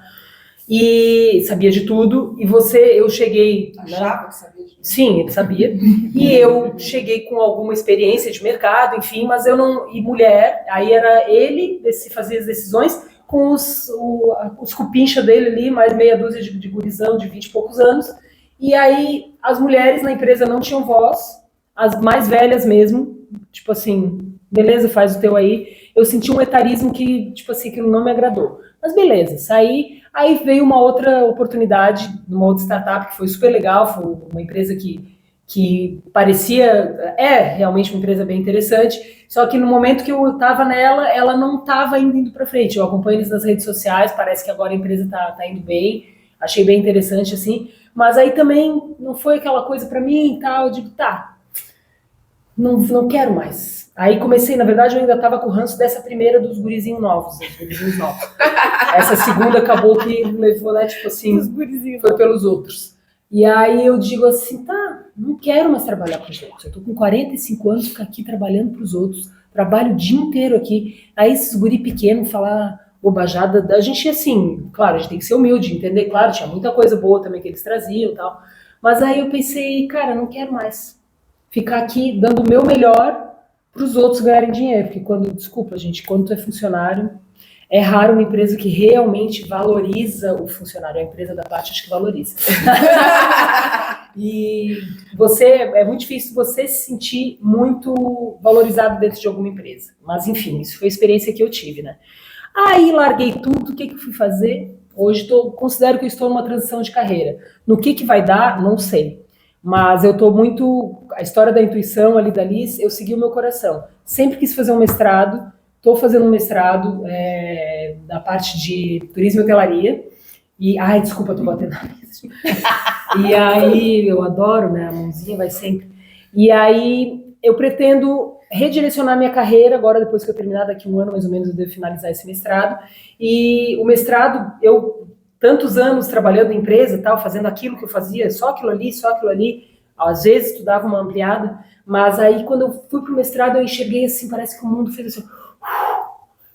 e sabia de tudo, e eu cheguei... Achava que sabia de tudo. Sim, ele sabia, e eu cheguei com alguma experiência de mercado, enfim, mas eu não... E mulher, aí era ele fazia as decisões com os cupincha dele ali, mais meia dúzia de gurizão de 20 e poucos anos, e aí as mulheres na empresa não tinham voz, as mais velhas mesmo, tipo assim, beleza, faz o teu aí. Eu senti um etarismo que, tipo assim, aquilo não me agradou. Mas beleza, saí. Aí veio uma outra oportunidade, numa outra startup, que foi super legal, foi uma empresa que parecia, realmente uma empresa bem interessante, só que no momento que eu estava nela, ela não estava indo para frente. Eu acompanho eles nas redes sociais, parece que agora a empresa tá indo bem, achei bem interessante, assim, mas aí também não foi aquela coisa para mim e tal, eu digo, tá, não quero mais. Aí comecei, na verdade, eu ainda estava com o ranço dessa primeira dos gurizinhos novos. Essa segunda acabou que levou, né, tipo assim, foi pelos outros. E aí eu digo assim, tá, não quero mais trabalhar para os outros. Eu tô com 45 anos, ficar aqui trabalhando para os outros. Trabalho o dia inteiro aqui. Aí esses guri pequenos falar bobajada da gente, assim, claro, a gente tem que ser humilde, entender, claro, tinha muita coisa boa também que eles traziam e tal. Mas aí eu pensei, cara, não quero mais ficar aqui dando o meu melhor para os outros ganharem dinheiro, porque desculpa gente, quando tu é funcionário, é raro uma empresa que realmente valoriza o funcionário, a empresa da parte acho que valoriza. E é muito difícil você se sentir muito valorizado dentro de alguma empresa, mas enfim, isso foi a experiência que eu tive, né? Aí larguei tudo, o que eu fui fazer? Hoje considero que eu estou numa transição de carreira. No que vai dar, não sei. Mas eu estou muito... A história da intuição ali da Liz, eu segui o meu coração. Sempre quis fazer um mestrado, estou fazendo um mestrado da parte de turismo e hotelaria. E, desculpa, estou batendo na mesa. E aí, eu adoro, né? A mãozinha vai sempre. E aí, eu pretendo redirecionar minha carreira, agora depois que eu terminar, daqui um ano mais ou menos, eu devo finalizar esse mestrado. E o mestrado, tantos anos trabalhando em empresa, tal, fazendo aquilo que eu fazia, só aquilo ali, às vezes tu dava uma ampliada, mas aí quando eu fui pro mestrado eu enxerguei assim, parece que o mundo fez assim,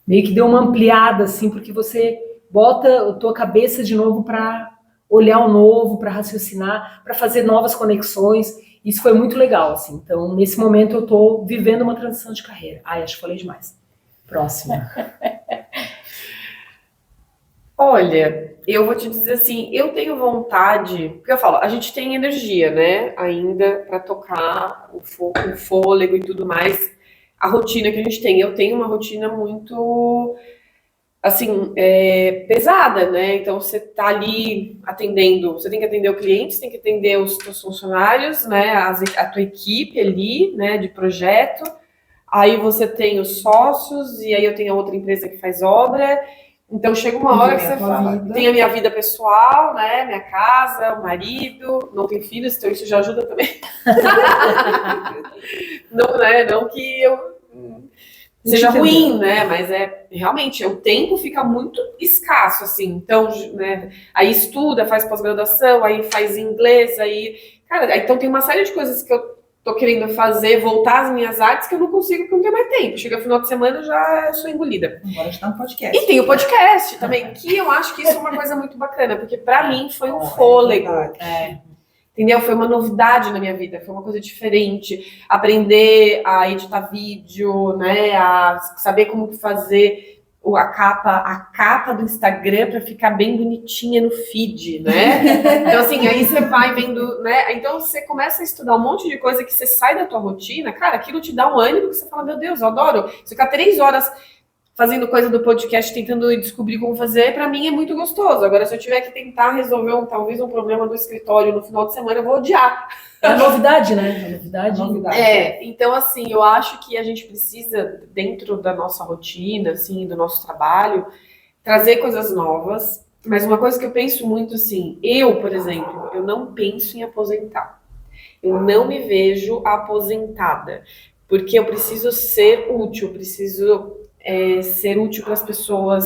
meio que deu uma ampliada assim, porque você bota a tua cabeça de novo para olhar o novo, para raciocinar, para fazer novas conexões, isso foi muito legal, assim, então nesse momento eu tô vivendo uma transição de carreira. Acho que falei demais. Próxima. Olha, eu vou te dizer assim, eu tenho vontade, porque eu falo, a gente tem energia, né, ainda para tocar o fôlego e tudo mais, a rotina que a gente tem. Eu tenho uma rotina muito, assim, pesada, né, então você tá ali atendendo, você tem que atender o cliente, você tem que atender os seus funcionários, né, a tua equipe ali, né, de projeto, aí você tem os sócios, e aí eu tenho a outra empresa que faz obra. Então chega uma hora que você fala, tem a minha vida pessoal, né, minha casa, o marido, não tem filhos, então isso já ajuda também. Não que eu seja ruim, né, mas realmente, o tempo fica muito escasso, assim, então, né, aí estuda, faz pós-graduação, aí faz inglês, aí, cara, então tem uma série de coisas que eu tô querendo fazer, voltar às minhas artes, que eu não consigo, porque não tenho mais tempo. Chega no final de semana, eu já sou engolida. Agora está no podcast. E tem o podcast também, que eu acho que isso é uma coisa muito bacana, porque pra mim foi um fôlego. Entendeu? Foi uma novidade na minha vida, foi uma coisa diferente. Aprender a editar vídeo, né? A saber como fazer a capa do Instagram para ficar bem bonitinha no feed, né? Então, assim, aí você vai vendo, né? Então, você começa a estudar um monte de coisa que você sai da tua rotina, cara, aquilo te dá um ânimo que você fala, meu Deus, eu adoro. Você ficar 3 horas fazendo coisa do podcast, tentando descobrir como fazer, para mim é muito gostoso. Agora, se eu tiver que tentar resolver talvez um problema do escritório no final de semana, eu vou odiar. É a novidade, né? A novidade. Então, assim, eu acho que a gente precisa, dentro da nossa rotina, assim, do nosso trabalho, trazer coisas novas. Mas uma coisa que eu penso muito, assim, por exemplo, eu não penso em aposentar. Eu não me vejo aposentada. porque eu preciso ser útil, preciso ser útil para as pessoas.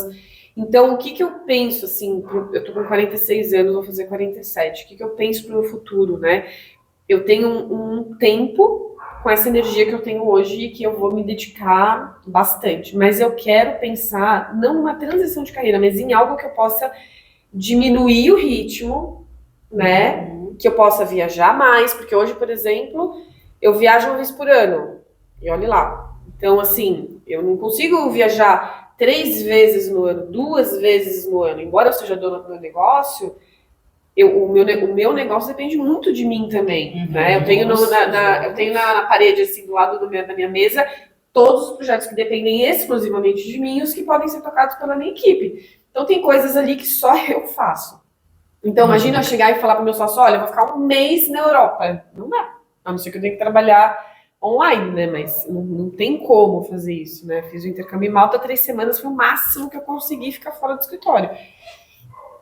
Então, o que eu penso, assim, eu tô com 46 anos, vou fazer 47, o que eu penso pro meu futuro, né? Eu tenho um tempo com essa energia que eu tenho hoje e que eu vou me dedicar bastante, mas eu quero pensar, não numa transição de carreira, mas em algo que eu possa diminuir o ritmo, né? Que eu possa viajar mais, porque hoje, por exemplo, eu viajo uma vez por ano, e olhe lá. Então, assim, eu não consigo viajar 3 vezes no ano, 2 vezes no ano, embora eu seja dona do meu negócio, o meu negócio depende muito de mim também, né? Eu tenho, eu tenho na parede, assim, do lado da minha mesa, todos os projetos que dependem exclusivamente de mim, os que podem ser tocados pela minha equipe. Então, tem coisas ali que só eu faço. Então, imagina eu chegar e falar para o meu sócio, olha, eu vou ficar um mês na Europa. Não dá, a não ser que eu tenha que trabalhar online, né? Mas não tem como fazer isso, né? Fiz o intercâmbio em Malta 3 semanas, foi o máximo que eu consegui ficar fora do escritório,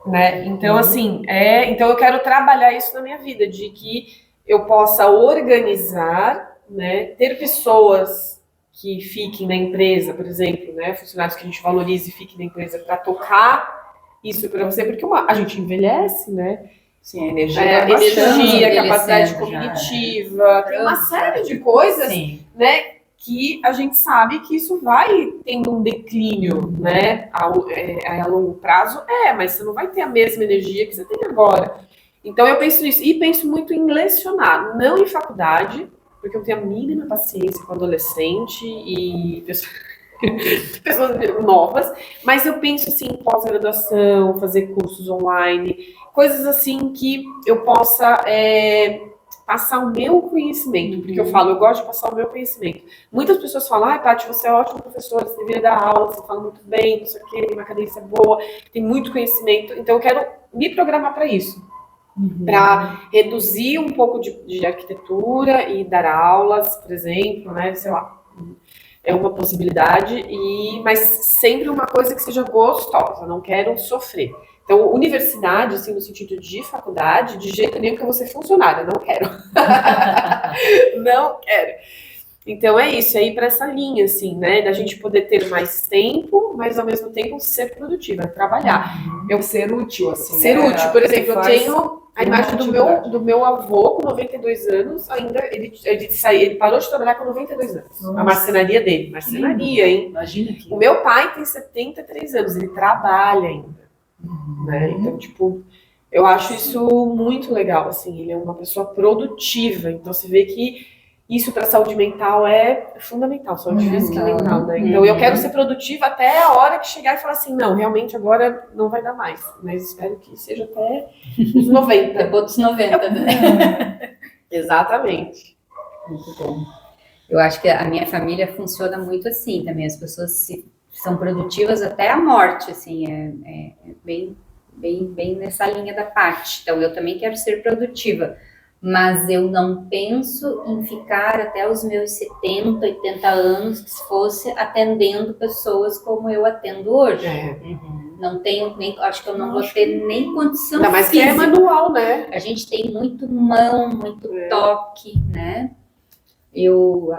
né? Então, assim, então eu quero trabalhar isso na minha vida, de que eu possa organizar, né? Ter pessoas que fiquem na empresa, por exemplo, né? Funcionários que a gente valorize e fiquem na empresa para tocar isso para você, porque a gente envelhece, né? Sim, a energia, capacidade cognitiva, tem uma série de coisas, né, que a gente sabe que isso vai tendo um declínio, né, a longo prazo, mas você não vai ter a mesma energia que você tem agora. Então eu penso nisso, e penso muito em lecionar, não em faculdade, porque eu tenho a mínima paciência com adolescente e pessoas novas, mas eu penso assim em pós-graduação, fazer cursos online, coisas assim que eu possa passar o meu conhecimento, porque eu gosto de passar o meu conhecimento. Muitas pessoas falam, Tati, você é ótima professora, você deveria dar aula, você fala muito bem, não sei o quê, tem uma cadência boa, tem muito conhecimento, então eu quero me programar para isso. Para reduzir um pouco de arquitetura e dar aulas, por exemplo, né, sei lá, é uma possibilidade, mas sempre uma coisa que seja gostosa, não quero sofrer. Então, universidade, assim, no sentido de faculdade, de jeito nenhum que eu vou ser funcionária, não quero. Não quero. Então, é isso, é ir para essa linha, assim, né, da gente poder ter mais tempo, mas ao mesmo tempo ser produtiva, trabalhar. Ser útil, assim. Ser útil, por exemplo, eu tenho a imagem do meu avô com 92 anos, ainda ele parou de trabalhar com 92 anos. Nossa. A marcenaria dele, marcenaria, hein? Imagina que... O meu pai tem 73 anos, ele trabalha ainda. Né? Então, tipo, eu acho isso muito legal, assim, ele é uma pessoa produtiva, então você vê que isso para a saúde mental é fundamental, saúde física e mental, né? Então eu quero ser produtiva até a hora que chegar e falar assim, não, realmente agora não vai dar mais, mas espero que seja até os 90. Depois dos 90, né? Exatamente. Muito bom. Eu acho que a minha família funciona muito assim também, as pessoas são produtivas até a morte, assim, bem nessa linha da parte. Então eu também quero ser produtiva, mas eu não penso em ficar até os meus 70, 80 anos, que se fosse atendendo pessoas como eu atendo hoje. Não tenho nem, acho que eu não vou ter nem condição física. Mas que é manual, né? A gente tem muito mão, muito toque, né? Eu,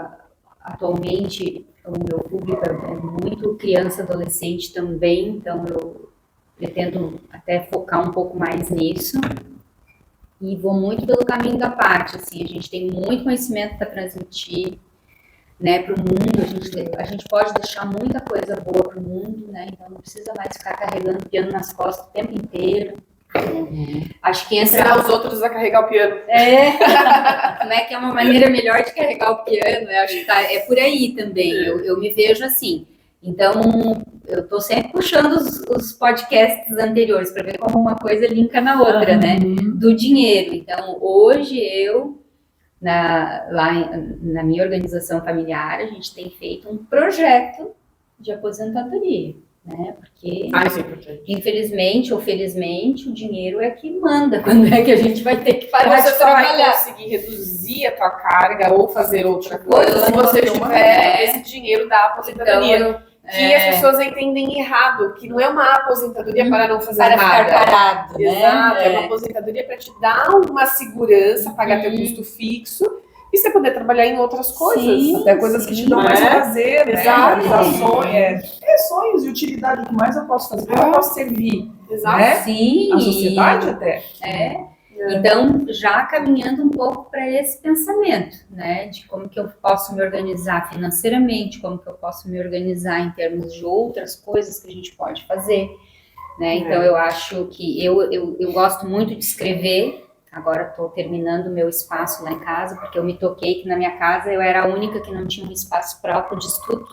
atualmente, o meu público é muito criança, adolescente também, então eu pretendo até focar um pouco mais nisso. E vou muito pelo caminho da parte, assim, a gente tem muito conhecimento para transmitir, né, para o mundo, a gente pode deixar muita coisa boa para o mundo, né, então não precisa mais ficar carregando o piano nas costas o tempo inteiro. Acho que ensinar os outros a carregar o piano. Né, que é uma maneira melhor de carregar o piano, eu acho que é por aí também, eu me vejo assim. Então, eu estou sempre puxando os podcasts anteriores para ver como uma coisa linka na outra, né? Do dinheiro. Então, hoje lá na minha organização familiar, a gente tem feito um projeto de aposentadoria, né? Porque, infelizmente ou felizmente, o dinheiro é que manda quando é que a gente vai ter que parar de trabalhar. Você vai conseguir reduzir a tua carga ou fazer outra coisa se você tiver esse dinheiro da aposentadoria. Então, que as pessoas entendem errado, que não é uma aposentadoria para não fazer nada. Para ficar parado, né? Exato, é uma aposentadoria para te dar uma segurança, pagar teu custo fixo e você poder trabalhar em outras coisas. Sim, Até coisas que te dão mais prazer, né? Exato. Realizações, sonhos e utilidade, o que mais eu posso fazer, como eu posso servir, Exato. né? Sim. A sociedade até. Então, já caminhando um pouco para esse pensamento, né, de como que eu posso me organizar financeiramente, como que eu posso me organizar em termos de outras coisas que a gente pode fazer, né, então eu acho que eu gosto muito de escrever, agora estou terminando o meu espaço lá em casa, porque eu me toquei que na minha casa eu era a única que não tinha um espaço próprio de estudo.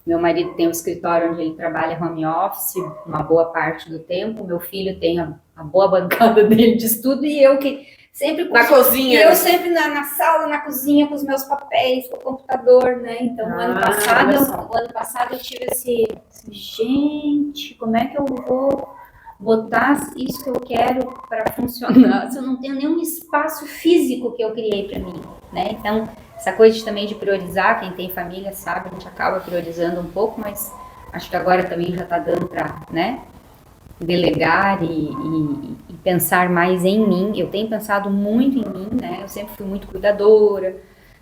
Meu marido tem um escritório onde ele trabalha home office uma boa parte do tempo. Meu filho tem a boa bancada dele de estudo e eu que sempre... Na cozinha. E eu sempre na sala, na cozinha, com os meus papéis, com o computador, né? Então, no ano passado eu tive assim, gente, como é que eu vou botar isso que eu quero para funcionar se eu não tenho nenhum espaço físico que eu criei para mim, né? Então, essa coisa também de priorizar, quem tem família sabe, a gente acaba priorizando um pouco, mas acho que agora também já está dando para, né, delegar e pensar mais em mim. Eu tenho pensado muito em mim, né? Eu sempre fui muito cuidadora,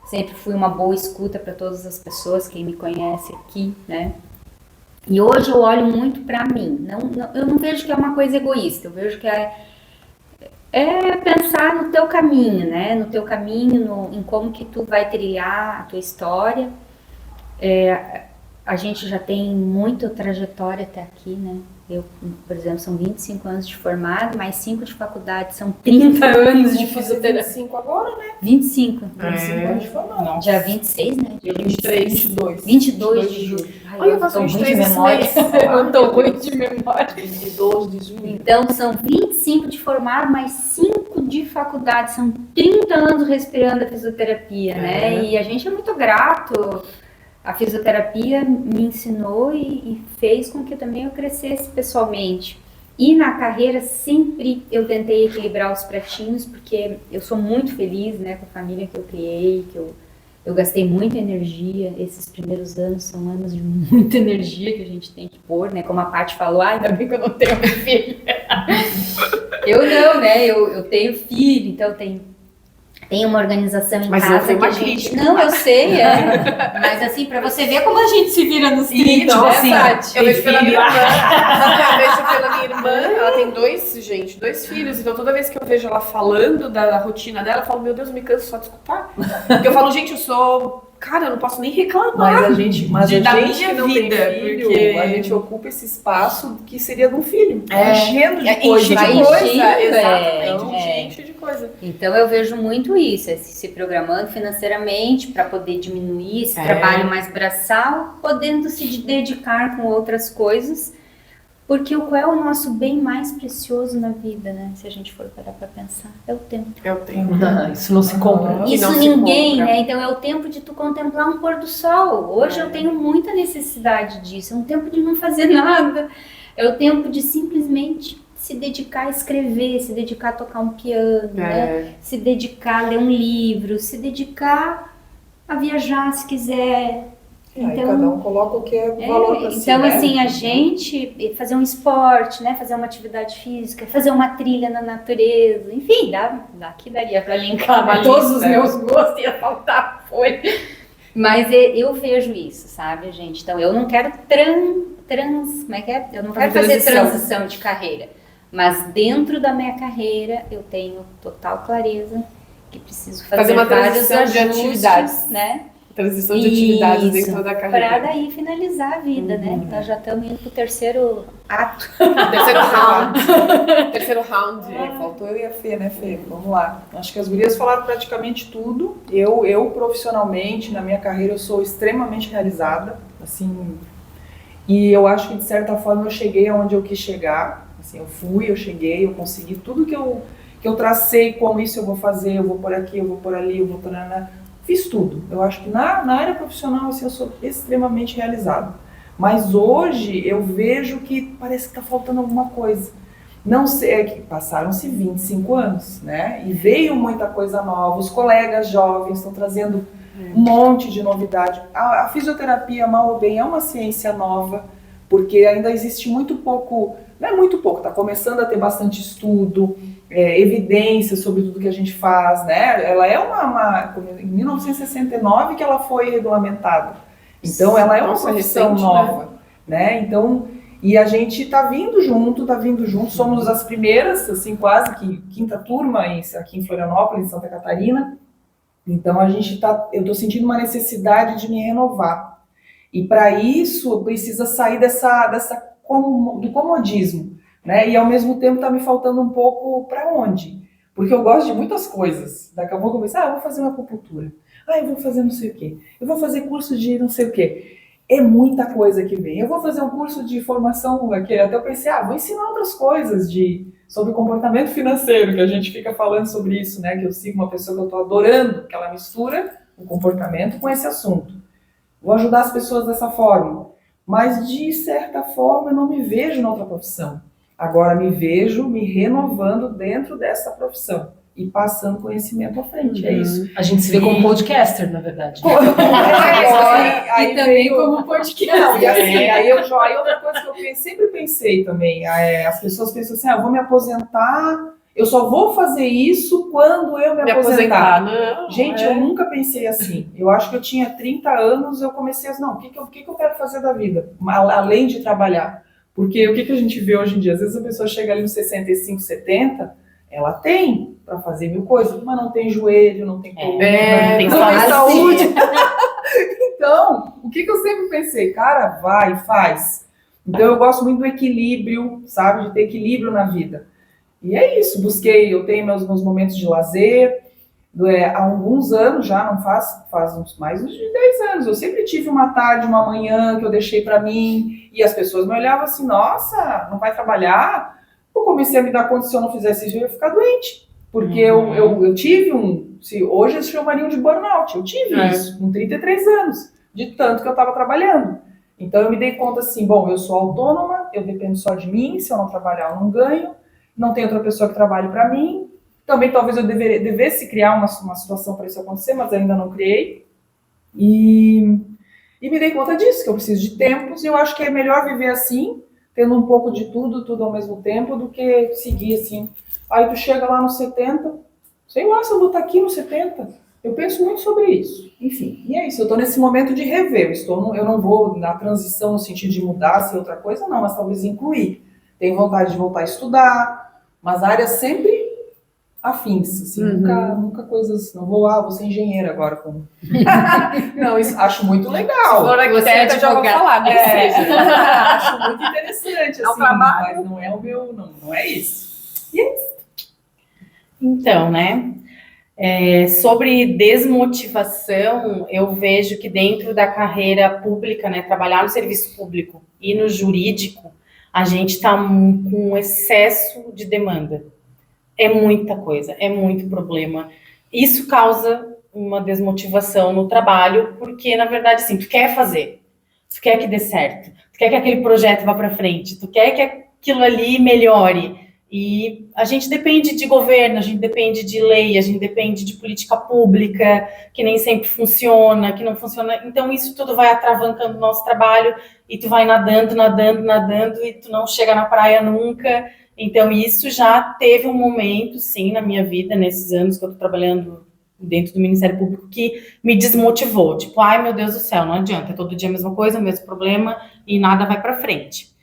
sempre fui uma boa escuta para todas as pessoas, quem me conhece aqui, né? E hoje eu olho muito para mim. Eu não vejo que é uma coisa egoísta, eu vejo que é pensar no teu caminho, né? No teu caminho, em como que tu vai trilhar a tua história. A gente já tem muita trajetória até aqui, né? Eu, por exemplo, são 25 anos de formado, mais 5 de faculdade, são 30 anos de fisioterapia. 25 agora, né? 25. 25 anos de formado. Dia 26, né? Dia 23, 22. 22 de julho. Ai, eu faço 23 de memória. Eu tô ruim de memória. 22 de julho. Então, são 25 de formado, mais 5 de faculdade. São 30 anos respirando a fisioterapia, né? E a gente é muito grato. A fisioterapia me ensinou e fez com que também eu crescesse pessoalmente. E na carreira sempre eu tentei equilibrar os pratinhos, porque eu sou muito feliz, né, com a família que eu criei, que eu gastei muita energia. Esses primeiros anos são anos de muita energia que a gente tem que pôr, né? Como a Paty falou, ainda bem que eu não tenho filho. Eu não, né? Eu tenho filho, então tem uma organização em casa que a gente... crítica. Não, eu sei, mas assim, pra você ver como a gente se vira nos 30, então, né, assim, Paty? Eu vejo pela minha irmã, ela tem dois filhos, então toda vez que eu vejo ela falando da rotina dela, eu falo, meu Deus, eu me canso só de escutar. Porque eu falo, gente, cara, eu não posso nem reclamar. Mas a gente da que minha não vida, tem filho, porque a gente ocupa esse espaço que seria de um filho. Enchendo de enche coisa. de vai coisa, enchendo, exatamente, enche de coisa. Então eu vejo muito isso, se programando financeiramente para poder diminuir esse trabalho mais braçal, podendo se dedicar com outras coisas, porque qual é o nosso bem mais precioso na vida, né? Se a gente for parar para pensar, é o tempo. É o tempo. Isso não se compra. Isso não se ninguém, compra. né? Então é o tempo de tu contemplar um pôr do sol. Hoje eu tenho muita necessidade disso. É um tempo de não fazer nada. É o tempo de simplesmente se dedicar a escrever, se dedicar a tocar um piano, né? Se dedicar a ler um livro, se dedicar a viajar se quiser. Aí cada um coloca o que é valor pra si, Então, né? assim, a gente fazer um esporte, né? Fazer uma atividade física, fazer uma trilha na natureza, enfim, daqui daria para linkar todos os meus gostos, ia faltar folha. Mas eu vejo isso, sabe, gente? Então, eu não quero como é que é? Eu não quero fazer transição de carreira. Mas dentro da minha carreira, eu tenho total clareza que preciso fazer uma vários transição de ajustes, atividades. né? Transição de atividades dentro da carreira. Para daí finalizar a vida, né? Nós já estamos indo pro terceiro ato. Terceiro round. Faltou eu e a Fê, né, Fê? Vamos lá. Acho que as gurias falaram praticamente tudo. Eu profissionalmente, na minha carreira, eu sou extremamente realizada, assim, e eu acho que de certa forma eu cheguei aonde eu quis chegar. Assim, eu cheguei, eu consegui tudo que eu tracei, como isso eu vou fazer, eu vou por aqui, eu vou por ali, eu vou por lá. Fiz tudo. Eu acho que na área profissional assim, eu sou extremamente realizada. Mas hoje eu vejo que parece que está faltando alguma coisa. Não sei, é que passaram-se 25 anos, né? E veio muita coisa nova. Os colegas jovens estão trazendo um monte de novidade. A fisioterapia, mal ou bem, é uma ciência nova, porque ainda existe muito pouco, não é muito pouco, está começando a ter bastante estudo. evidência sobre tudo que a gente faz, né? Ela é em 1969 que ela foi regulamentada. Então, ela é uma profissão recente, nova, né? Então, e a gente tá vindo junto, somos as primeiras, assim, quase que quinta turma aqui em Florianópolis, em Santa Catarina. Então, eu tô sentindo uma necessidade de me renovar. E para isso, precisa sair do comodismo, né? E ao mesmo tempo tá me faltando um pouco para onde? Porque eu gosto de muitas coisas. Daqui a pouco eu vou eu vou fazer uma acupuntura. Eu vou fazer não sei o quê. Eu vou fazer curso de não sei o quê. É muita coisa que vem. Eu vou fazer um curso de formação aqui. Até eu pensei, vou ensinar outras coisas sobre comportamento financeiro, que a gente fica falando sobre isso, né? Que eu sigo uma pessoa que eu tô adorando, que ela mistura o comportamento com esse assunto. Vou ajudar as pessoas dessa forma. Mas, de certa forma, eu não me vejo na outra profissão. Agora, me vejo me renovando dentro dessa profissão e passando conhecimento à frente, é isso. A gente se vê como podcaster, na verdade. Aí também como podcaster. Não, e assim, aí outra coisa que eu sempre pensei também, as pessoas pensam assim, eu vou me aposentar, eu só vou fazer isso quando eu me aposentar. Não, gente, eu nunca pensei assim. Eu acho que eu tinha 30 anos, eu comecei assim, o que eu quero fazer da vida, além de trabalhar? Porque o que a gente vê hoje em dia? Às vezes a pessoa chega ali nos 65, 70, ela tem para fazer 1000 coisas, mas não tem joelho, não tem coluna, não tem saúde. Então, o que eu sempre pensei? Cara, vai, faz. Então eu gosto muito do equilíbrio, sabe? De ter equilíbrio na vida. E é isso, eu tenho meus momentos de lazer. Há alguns anos já, não faz mais de 10 anos, eu sempre tive uma tarde, uma manhã que eu deixei para mim, e as pessoas me olhavam assim, nossa, não vai trabalhar? Eu comecei a me dar conta, se eu não fizesse isso, eu ia ficar doente, porque eu tive hoje eles chamariam de burnout, eu tive isso, com 33 anos, de tanto que eu estava trabalhando. Então eu me dei conta assim, eu sou autônoma, eu dependo só de mim, se eu não trabalhar eu não ganho, não tem outra pessoa que trabalhe para mim. Também talvez eu devesse criar uma situação para isso acontecer, mas ainda não criei. E me dei conta disso, que eu preciso de tempos, e eu acho que é melhor viver assim, tendo um pouco de tudo ao mesmo tempo, do que seguir assim. Aí tu chega lá nos 70, sei lá se eu vou estar aqui nos 70. Eu penso muito sobre isso. Enfim, e é isso, eu estou nesse momento de rever. Eu não vou na transição no sentido de mudar, ser outra coisa, não, mas talvez incluir. Tenho vontade de voltar a estudar, mas áreas sempre afins, assim, nunca coisas, não vou ser engenheira agora, como... Não, isso acho muito legal. Se for arquiteta, já vou falar, seja. Acho muito interessante, assim, mas não é o meu, não é isso. E é isso. Então, né, sobre desmotivação, eu vejo que dentro da carreira pública, né, trabalhar no serviço público e no jurídico, a gente está com excesso de demanda. É muita coisa, é muito problema. Isso causa uma desmotivação no trabalho, porque, na verdade, assim, tu quer fazer, tu quer que dê certo, tu quer que aquele projeto vá para frente, tu quer que aquilo ali melhore. E a gente depende de governo, a gente depende de lei, a gente depende de política pública, que nem sempre funciona, que não funciona. Então, isso tudo vai atravancando o nosso trabalho, e tu vai nadando, e tu não chega na praia nunca. Então, isso já teve um momento, sim, na minha vida, nesses anos que eu estou trabalhando dentro do Ministério Público, que me desmotivou. Tipo, ai, meu Deus do céu, não adianta, é todo dia a mesma coisa, o mesmo problema, e nada vai para frente.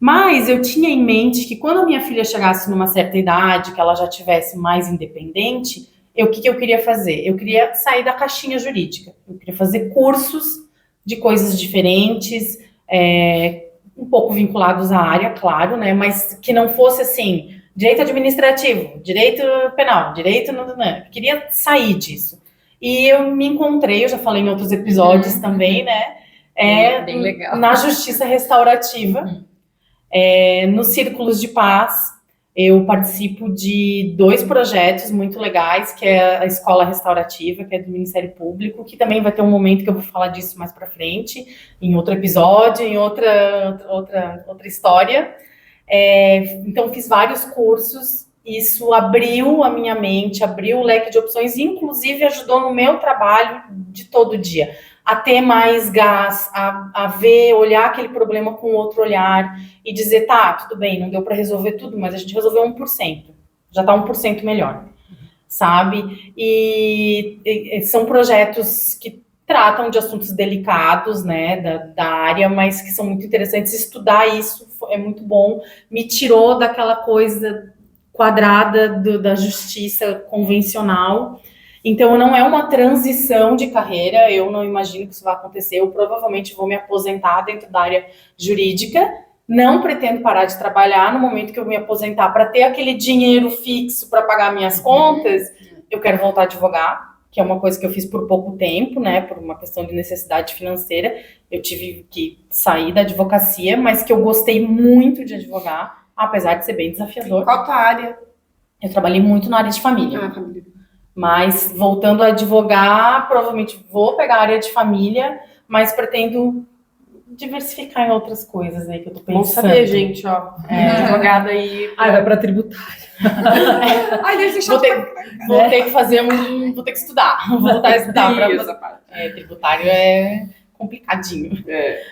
Mas eu tinha em mente que quando a minha filha chegasse numa certa idade, que ela já tivesse mais independente, o que eu queria fazer? Eu queria sair da caixinha jurídica. Eu queria fazer cursos de coisas diferentes, um pouco vinculados à área, claro, né? Mas que não fosse assim, direito administrativo, direito penal, direito... Queria sair disso. E eu me encontrei, eu já falei em outros episódios também, né? Bem legal. Na justiça restaurativa, nos círculos de paz. Eu participo de 2 projetos muito legais, que é a Escola Restaurativa, que é do Ministério Público, que também vai ter um momento que eu vou falar disso mais para frente, em outro episódio, em outra história. Então, fiz vários cursos, isso abriu a minha mente, abriu o leque de opções, e inclusive ajudou no meu trabalho de todo dia, a ter mais gás, a ver, olhar aquele problema com outro olhar e dizer, tá, tudo bem, não deu para resolver tudo, mas a gente resolveu 1%. já está 1% melhor, sabe? E são projetos que tratam de assuntos delicados, né, da área, mas que são muito interessantes. Estudar isso é muito bom, me tirou daquela coisa quadrada da justiça convencional. Então, não é uma transição de carreira, eu não imagino que isso vai acontecer, eu provavelmente vou me aposentar dentro da área jurídica, não pretendo parar de trabalhar no momento que eu me aposentar para ter aquele dinheiro fixo para pagar minhas contas, eu quero voltar a advogar, que é uma coisa que eu fiz por pouco tempo, né, por uma questão de necessidade financeira, eu tive que sair da advocacia, mas que eu gostei muito de advogar, apesar de ser bem desafiador. Qual a tua área? Eu trabalhei muito na área de família. Família. Mas, voltando a advogar, provavelmente vou pegar a área de família, mas pretendo diversificar em outras coisas aí que eu tô pensando. Bom saber, gente, ó. Advogada aí. Vai pra tributária. Ai, deve ser chato. Vou ter que fazer vou ter que estudar. Vou voltar a estudar para essa parte. Tributário é complicadinho.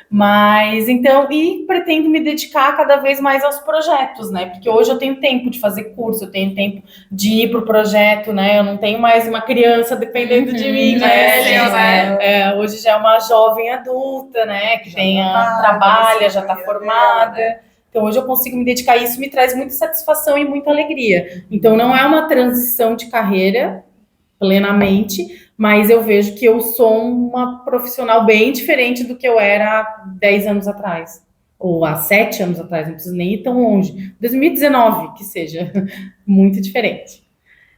Mas, então, e pretendo me dedicar cada vez mais aos projetos, né? Porque hoje eu tenho tempo de fazer curso, eu tenho tempo de ir pro projeto, né? Eu não tenho mais uma criança dependendo de mim, né? Hoje já é uma jovem adulta, né? Que trabalha, já está formada. Então, hoje eu consigo me dedicar a isso, me traz muita satisfação e muita alegria. Então, não é uma transição de carreira plenamente, mas eu vejo que eu sou uma profissional bem diferente do que eu era há 10 anos atrás, ou há 7 anos atrás, não preciso nem ir tão longe. 2019, que seja muito diferente.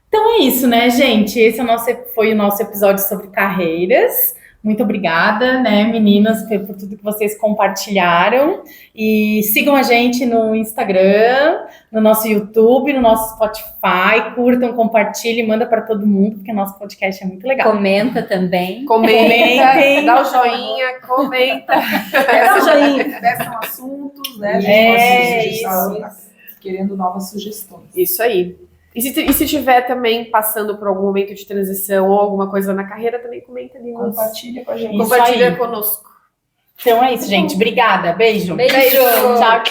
Então é isso, né, gente? Esse foi o nosso episódio sobre carreiras. Muito obrigada, né, meninas, por tudo que vocês compartilharam. E sigam a gente no Instagram, no nosso YouTube, no nosso Spotify. Curtam, compartilhem, manda para todo mundo, porque o nosso podcast é muito legal. Comenta também. Comentem. Dá o joinha, comenta. Dá o joinha. Peçam assuntos, né? A gente isso. Querendo novas sugestões. Isso aí. E se tiver também passando por algum momento de transição ou alguma coisa na carreira, também comenta ali. Compartilha com a gente. Compartilha conosco. Então é isso, gente. Obrigada. Beijo. Beijo. Tchau, tchau.